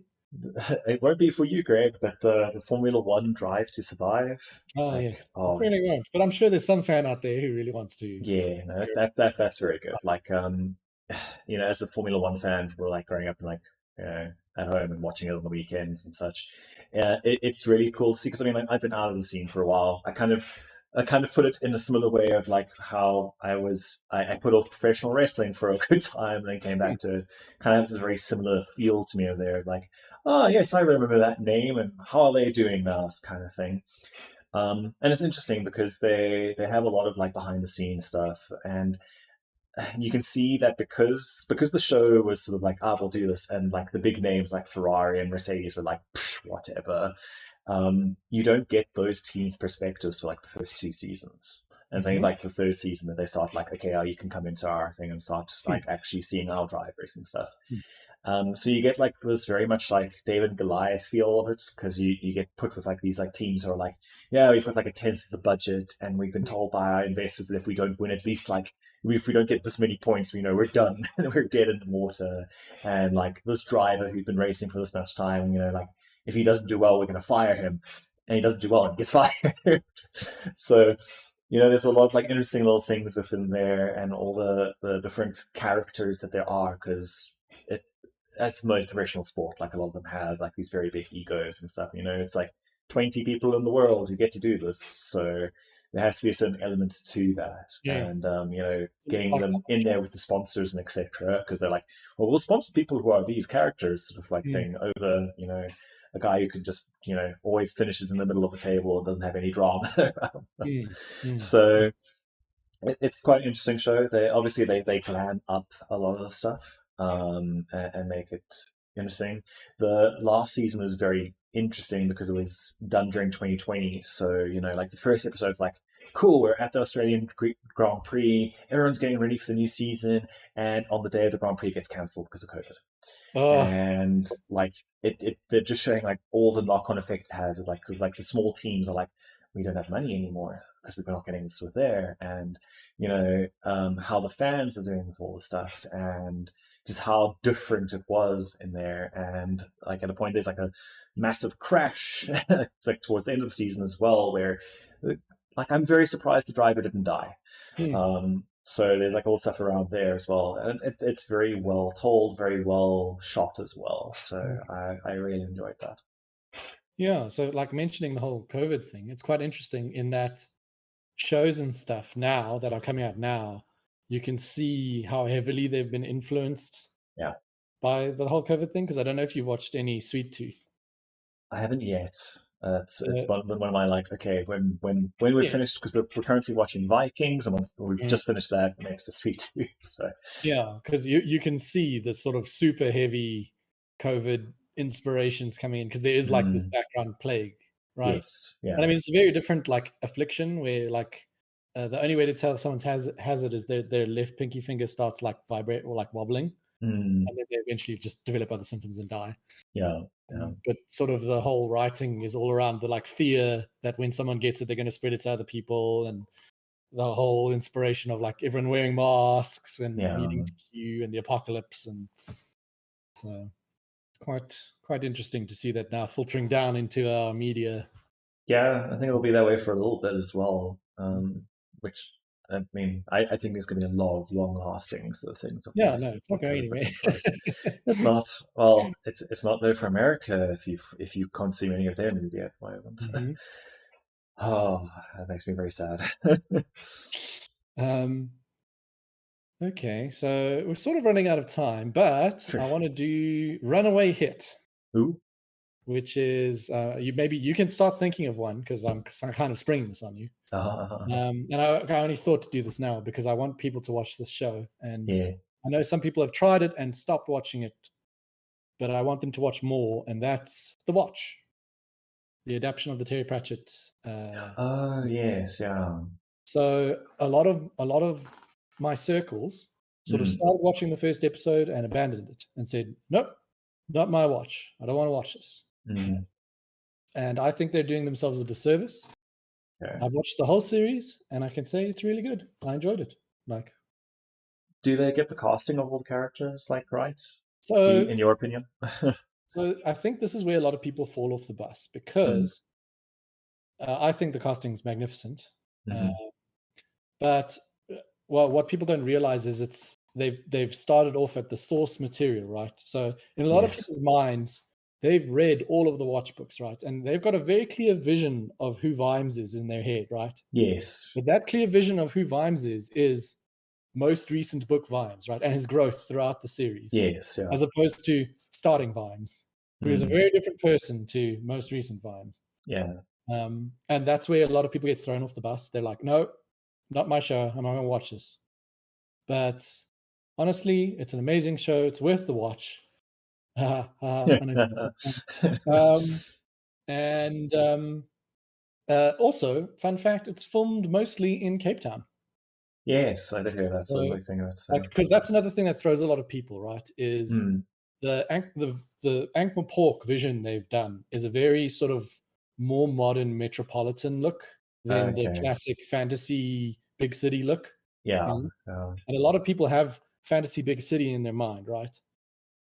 It won't be for you, Greg, but the Formula One Drive to Survive. Oh yes, it really won't. But I'm sure there's some fan out there who really wants to. Yeah, no, that's very good. Like, as a Formula One fan, we're like growing up and like, at home and watching it on the weekends and such. It's really cool to see because I mean, like, I've been out of the scene for a while. I kind of put it in a similar way of like how I put off professional wrestling for a good time and then came back to it. Kind of has a very similar feel to me of there. Like, oh yes, I remember that name and how are they doing now? This kind of thing. And it's interesting because they have a lot of like behind the scenes stuff and you can see that because the show was sort of like, we'll do this, and like the big names like Ferrari and Mercedes were like, whatever. You don't get those teams' perspectives for like the first two seasons. And it's only like the third season that they start like, okay, you can come into our thing and start like actually seeing our drivers and stuff. So you get like this very much like David and Goliath feel of it because you get put with like these like teams who are like, yeah, we've got like a tenth of the budget and we've been told by our investors that if we don't win at least like if we don't get this many points, we're done. We're dead in the water. And like this driver who's been racing for this much time, like if he doesn't do well, we're going to fire him. And he doesn't do well and he gets fired. So, there's a lot of like interesting little things within there and all the different characters that there are because that's motivational sport. Like a lot of them have like these very big egos and stuff. It's like 20 people in the world who get to do this. So there has to be a certain element to that. And, getting them in there with the sponsors and etc. Because they're like, well, we'll sponsor people who are these characters sort of like thing over, a guy who could just, always finishes in the middle of the table and doesn't have any drama. So it's quite an interesting show. They plan up a lot of the stuff and make it interesting. The last season was very interesting because it was done during 2020. So like the first episode's like cool, we're at the Australian Grand Prix, everyone's getting ready for the new season, and on the day of the Grand Prix, it gets cancelled because of COVID. Oh, And like they're just showing like all the knock-on effect it has, like because like the small teams are like, we don't have money anymore because we're not getting this with there, and how the fans are doing with all the stuff, and just how different it was in there. And like at a point there's like a massive crash like towards the end of the season as well, where like I'm very surprised the driver didn't die. hmm. So there's like all stuff around there as well, and it's very well told, very well shot as well. So I really enjoyed that. Yeah. So, like mentioning the whole COVID thing, it's quite interesting in that shows and stuff now that are coming out now, you can see how heavily they've been influenced Yeah, by the whole COVID thing. Because I don't know if you've watched any Sweet Tooth. I haven't yet. It's Uh, one of my like, okay, when we're yeah, finished, because we're currently watching Vikings, and once we've mm, just finished that, next is Sweet Tooth. So yeah, because you can see the sort of super heavy COVID inspirations coming in because there is like this mm, background plague, right? yes, And I yeah, mean, it's a very different like affliction where like the only way to tell if someone's has it is their left pinky finger starts like vibrate or like wobbling, mm, and then they eventually just develop other symptoms and die. yeah, yeah, But sort of the whole writing is all around the like fear that when someone gets it, they're going to spread it to other people, and the whole inspiration of like everyone wearing masks and yeah. needing to queue and the apocalypse, and so it's quite interesting to see that now filtering down into our media. Yeah, I think it'll be that way for a little bit as well. Which I mean, I think there's going to be a lot of long-lasting sort of things of Yeah, no, it's not what going COVID puts anywhere. in place. It's not. Well, it's not there for America if you consume any of their media at the moment. Mhm. Oh, that makes me very sad. um, okay, so we're sort of running out of time, but Sure. I want to do runaway hit, Who? which is you maybe you can start thinking of one because I'm kind of springing this on you. And I only thought to do this now because I want people to watch this show. And yeah. I know some people have tried it and stopped watching it, but I want them to watch more. And that's The Watch, the adaptation of the Terry Pratchett. Oh, yes. Yeah. So a lot of my circles sort of Mm, started watching the first episode and abandoned it and said, "Nope, not my watch. I don't want to watch this." mm, And I think they're doing themselves a disservice. okay. I've watched the whole series, and I can say it's really good. I enjoyed it. Like Do they get the casting of all the characters like right? so, In your opinion? so I think this is where a lot of people fall off the bus Mm, because I think the casting is magnificent. Uh, hmm. but well, what people don't realize is they've started off at the source material, right? So in a lot of Yes. people's minds, they've read all of the watch books, right? And they've got a very clear vision of who Vimes is in their head, right? Yes. But that clear vision of who Vimes is most recent book Vimes, right? And his growth throughout the series, Yes. Yeah. as opposed to starting Vimes, who is a Mm, very different person to most recent Vimes. yeah. And that's where a lot of people get thrown off the bus. They're like, no, not my show. I'm not going to watch this. But honestly, it's an amazing show. It's worth the watch. Unexpected. Um, and also, fun fact, it's filmed mostly in Cape Town. Yes, I did hear that sort So, of thing. That's like, because that's another thing that throws a lot of people, right? Is mm, the Ankh-Morpork vision they've done is a very sort of more modern metropolitan look than the okay. classic fantasy big city look. You Yeah. know? And a lot of people have fantasy big city in their mind, right?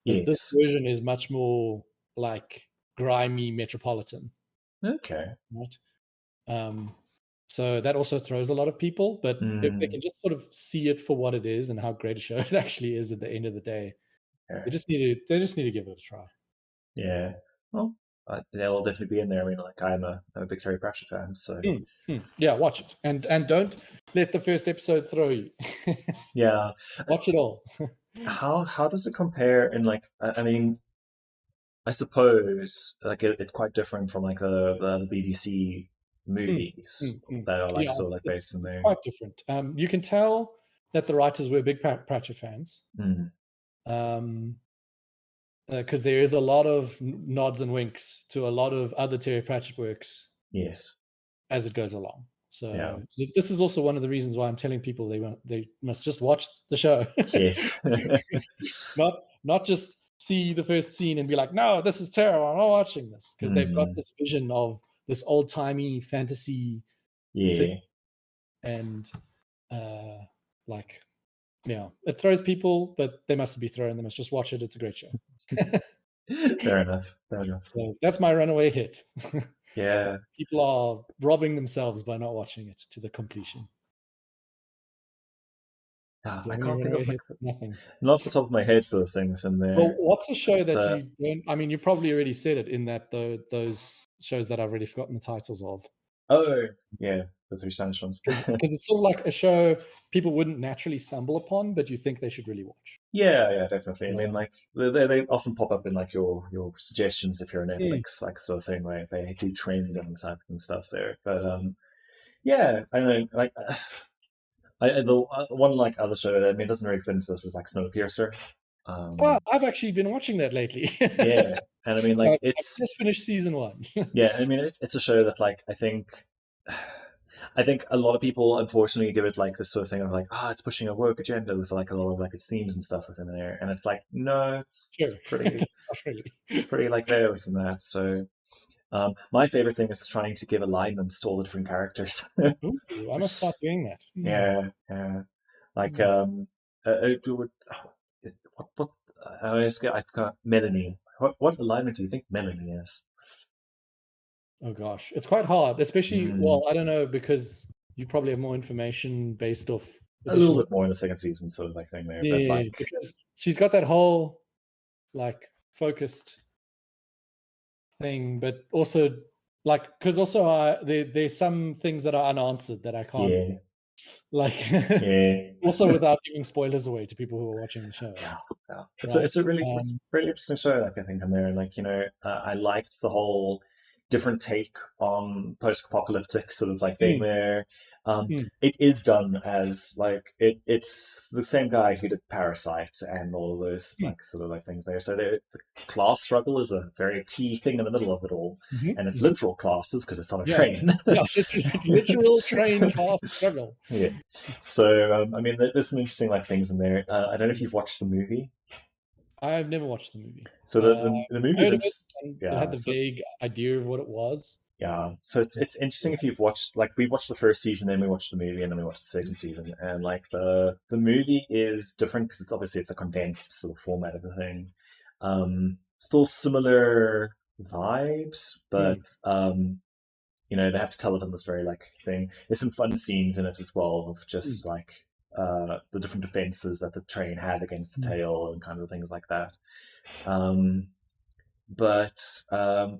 But this Yes. version is much more like grimy metropolitan, Okay. right? Um, so that also throws a lot of people. But if they Mm, can just sort of see it for what it is and how great a show it actually is at the end of the day, okay. they just need to give it a try. Yeah. Well, they'll definitely be in there. I mean, like I'm a big Terry Pratchett fan, so Yeah, watch it, and don't let the first episode throw you. yeah. Watch it all. How does it compare in like? I mean, I suppose like it's quite different from like the BBC Mm, movies mm, mm. that are like Yeah, sort it's, of like it's based in it's there. quite different. You can tell that the writers were big Pratchett fans, Mm, because there is a lot of nods and winks to a lot of other Terry Pratchett works yes. as it goes along. So this is also one of the reasons why I'm telling people they must just watch the show. Yes. not just see the first scene and be like, no, this is terrible, I'm not watching this, because they've got this vision of this old-timey fantasy city, and like, yeah, it throws people, but they mustn't be thrown. They must just watch it. It's a great show. Fair enough. So that's my runaway hit. Yeah. People are robbing themselves by not watching it to the completion. I can't think of nothing. Not off the top of my head, those things in there. Well, what's a show that you don't? I mean, you probably already said it in that those shows that I've already forgotten the titles of. Oh, yeah, the 3 Spanish ones. Because it's sort of like a show people wouldn't naturally stumble upon, but you think they should really watch. Yeah, definitely. I mean, like they often pop up in like your suggestions if you're a Netflix like sort of thing, where they do trend and stuff there. But yeah, I don't know, like the one like other show, I mean, it doesn't really fit into this, was like Snowpiercer. I've actually been watching that lately. Yeah, and I mean, like, I just finished season 1. Yeah, I mean, it's a show that, like, I think a lot of people unfortunately give it like this sort of thing of like, it's pushing a woke agenda with like a lot of like its themes and stuff within there, and it's like, no, it's pretty it's pretty like there within that. So my favorite thing is trying to give alignments to all the different characters. Ooh, I must start doing that. Yeah. Like I can't, Melanie. What alignment do you think Melanie is? Oh gosh, it's quite hard, especially. Well, I don't know, because you probably have more information based off a little bit more in the second season, sort of like thing there. Yeah, but like, because she's got that whole like focused thing, but also like, because also there's some things that are unanswered that I can't like also without giving spoilers away to people who are watching the show. It's a really really interesting show, like, I think, in there. Like, I liked the whole different take on post-apocalyptic sort of like thing there. It is done as like it's the same guy who did Parasite and all of those like sort of like things there. So the class struggle is a very key thing in the middle of it all, and it's literal classes because it's on a train. It's literal train class struggle. Yeah. So I mean, there's some interesting like things in there. I don't know if you've watched the movie. I've never watched the movie. So the movie's interesting. I had the vague idea of what it was. Yeah, so it's interesting if you've watched, like, we watched the first season, then we watched the movie, and then we watched the second season, and like the movie is different because it's a condensed sort of format of the thing. Still similar vibes, but they have to tell it in this very like thing. There's some fun scenes in it as well of just like the different defenses that the train had against the tail and kind of things like that. But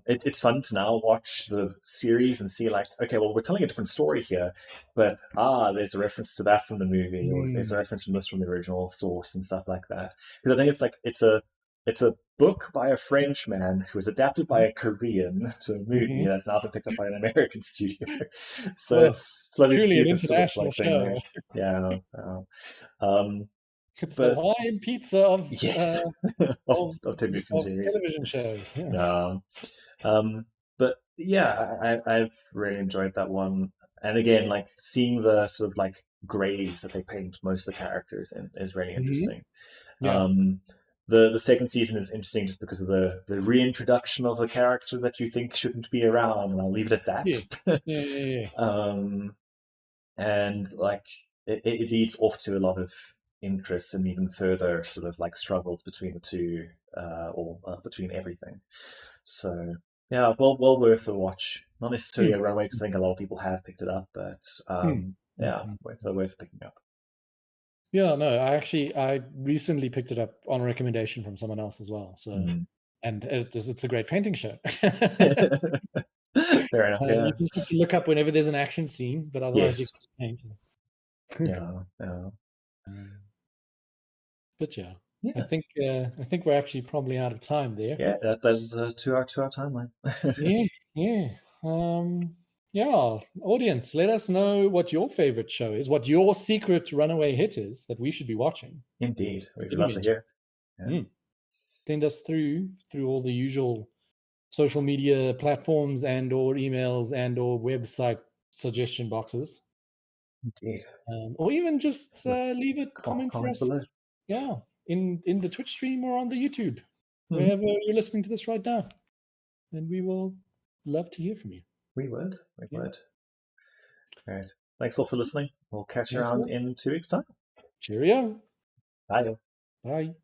it's fun to now watch the series and see like, okay, well, we're telling a different story here, but there's a reference to that from the movie, or there's a reference from this from the original source and stuff like that. Because I think it's like it's a book by a French man who was adapted by a Korean to a movie that's now been picked up by an American studio. So it's lovely to see this sort of like thing there. Yeah. It's the Hawaiian pizza of of television shows. But yeah, I've really enjoyed that one. And again, like, seeing the sort of like grays that they paint most of the characters in is really interesting. The second season is interesting just because of the reintroduction of a character that you think shouldn't be around, and I'll leave it at that. And like it leads off to a lot of interest and even further sort of like struggles between the two, or between everything. So yeah, well worth a watch. Not necessarily a runaway, because I think a lot of people have picked it up, but worth picking up. Yeah, no, I recently picked it up on a recommendation from someone else as well. So, and it's a great painting show. Fair enough. Yeah, you just have to look up whenever there's an action scene, but otherwise you can just paint. Yeah. But yeah, I think we're actually probably out of time there. Yeah, that is a 2-hour timeline. Yeah. Audience, let us know what your favorite show is, what your secret runaway hit is that we should be watching. Indeed, we'd love to hear. Yeah. Send us through all the usual social media platforms and or emails and or website suggestion boxes. Indeed. Or even just leave a comment for us. Below. Yeah, in the Twitch stream or on the YouTube, wherever you're listening to this right now. And we will love to hear from you. We would. All right. Thanks all for listening. We'll catch you around in 2 weeks' time. Cheerio. Bye. Bye.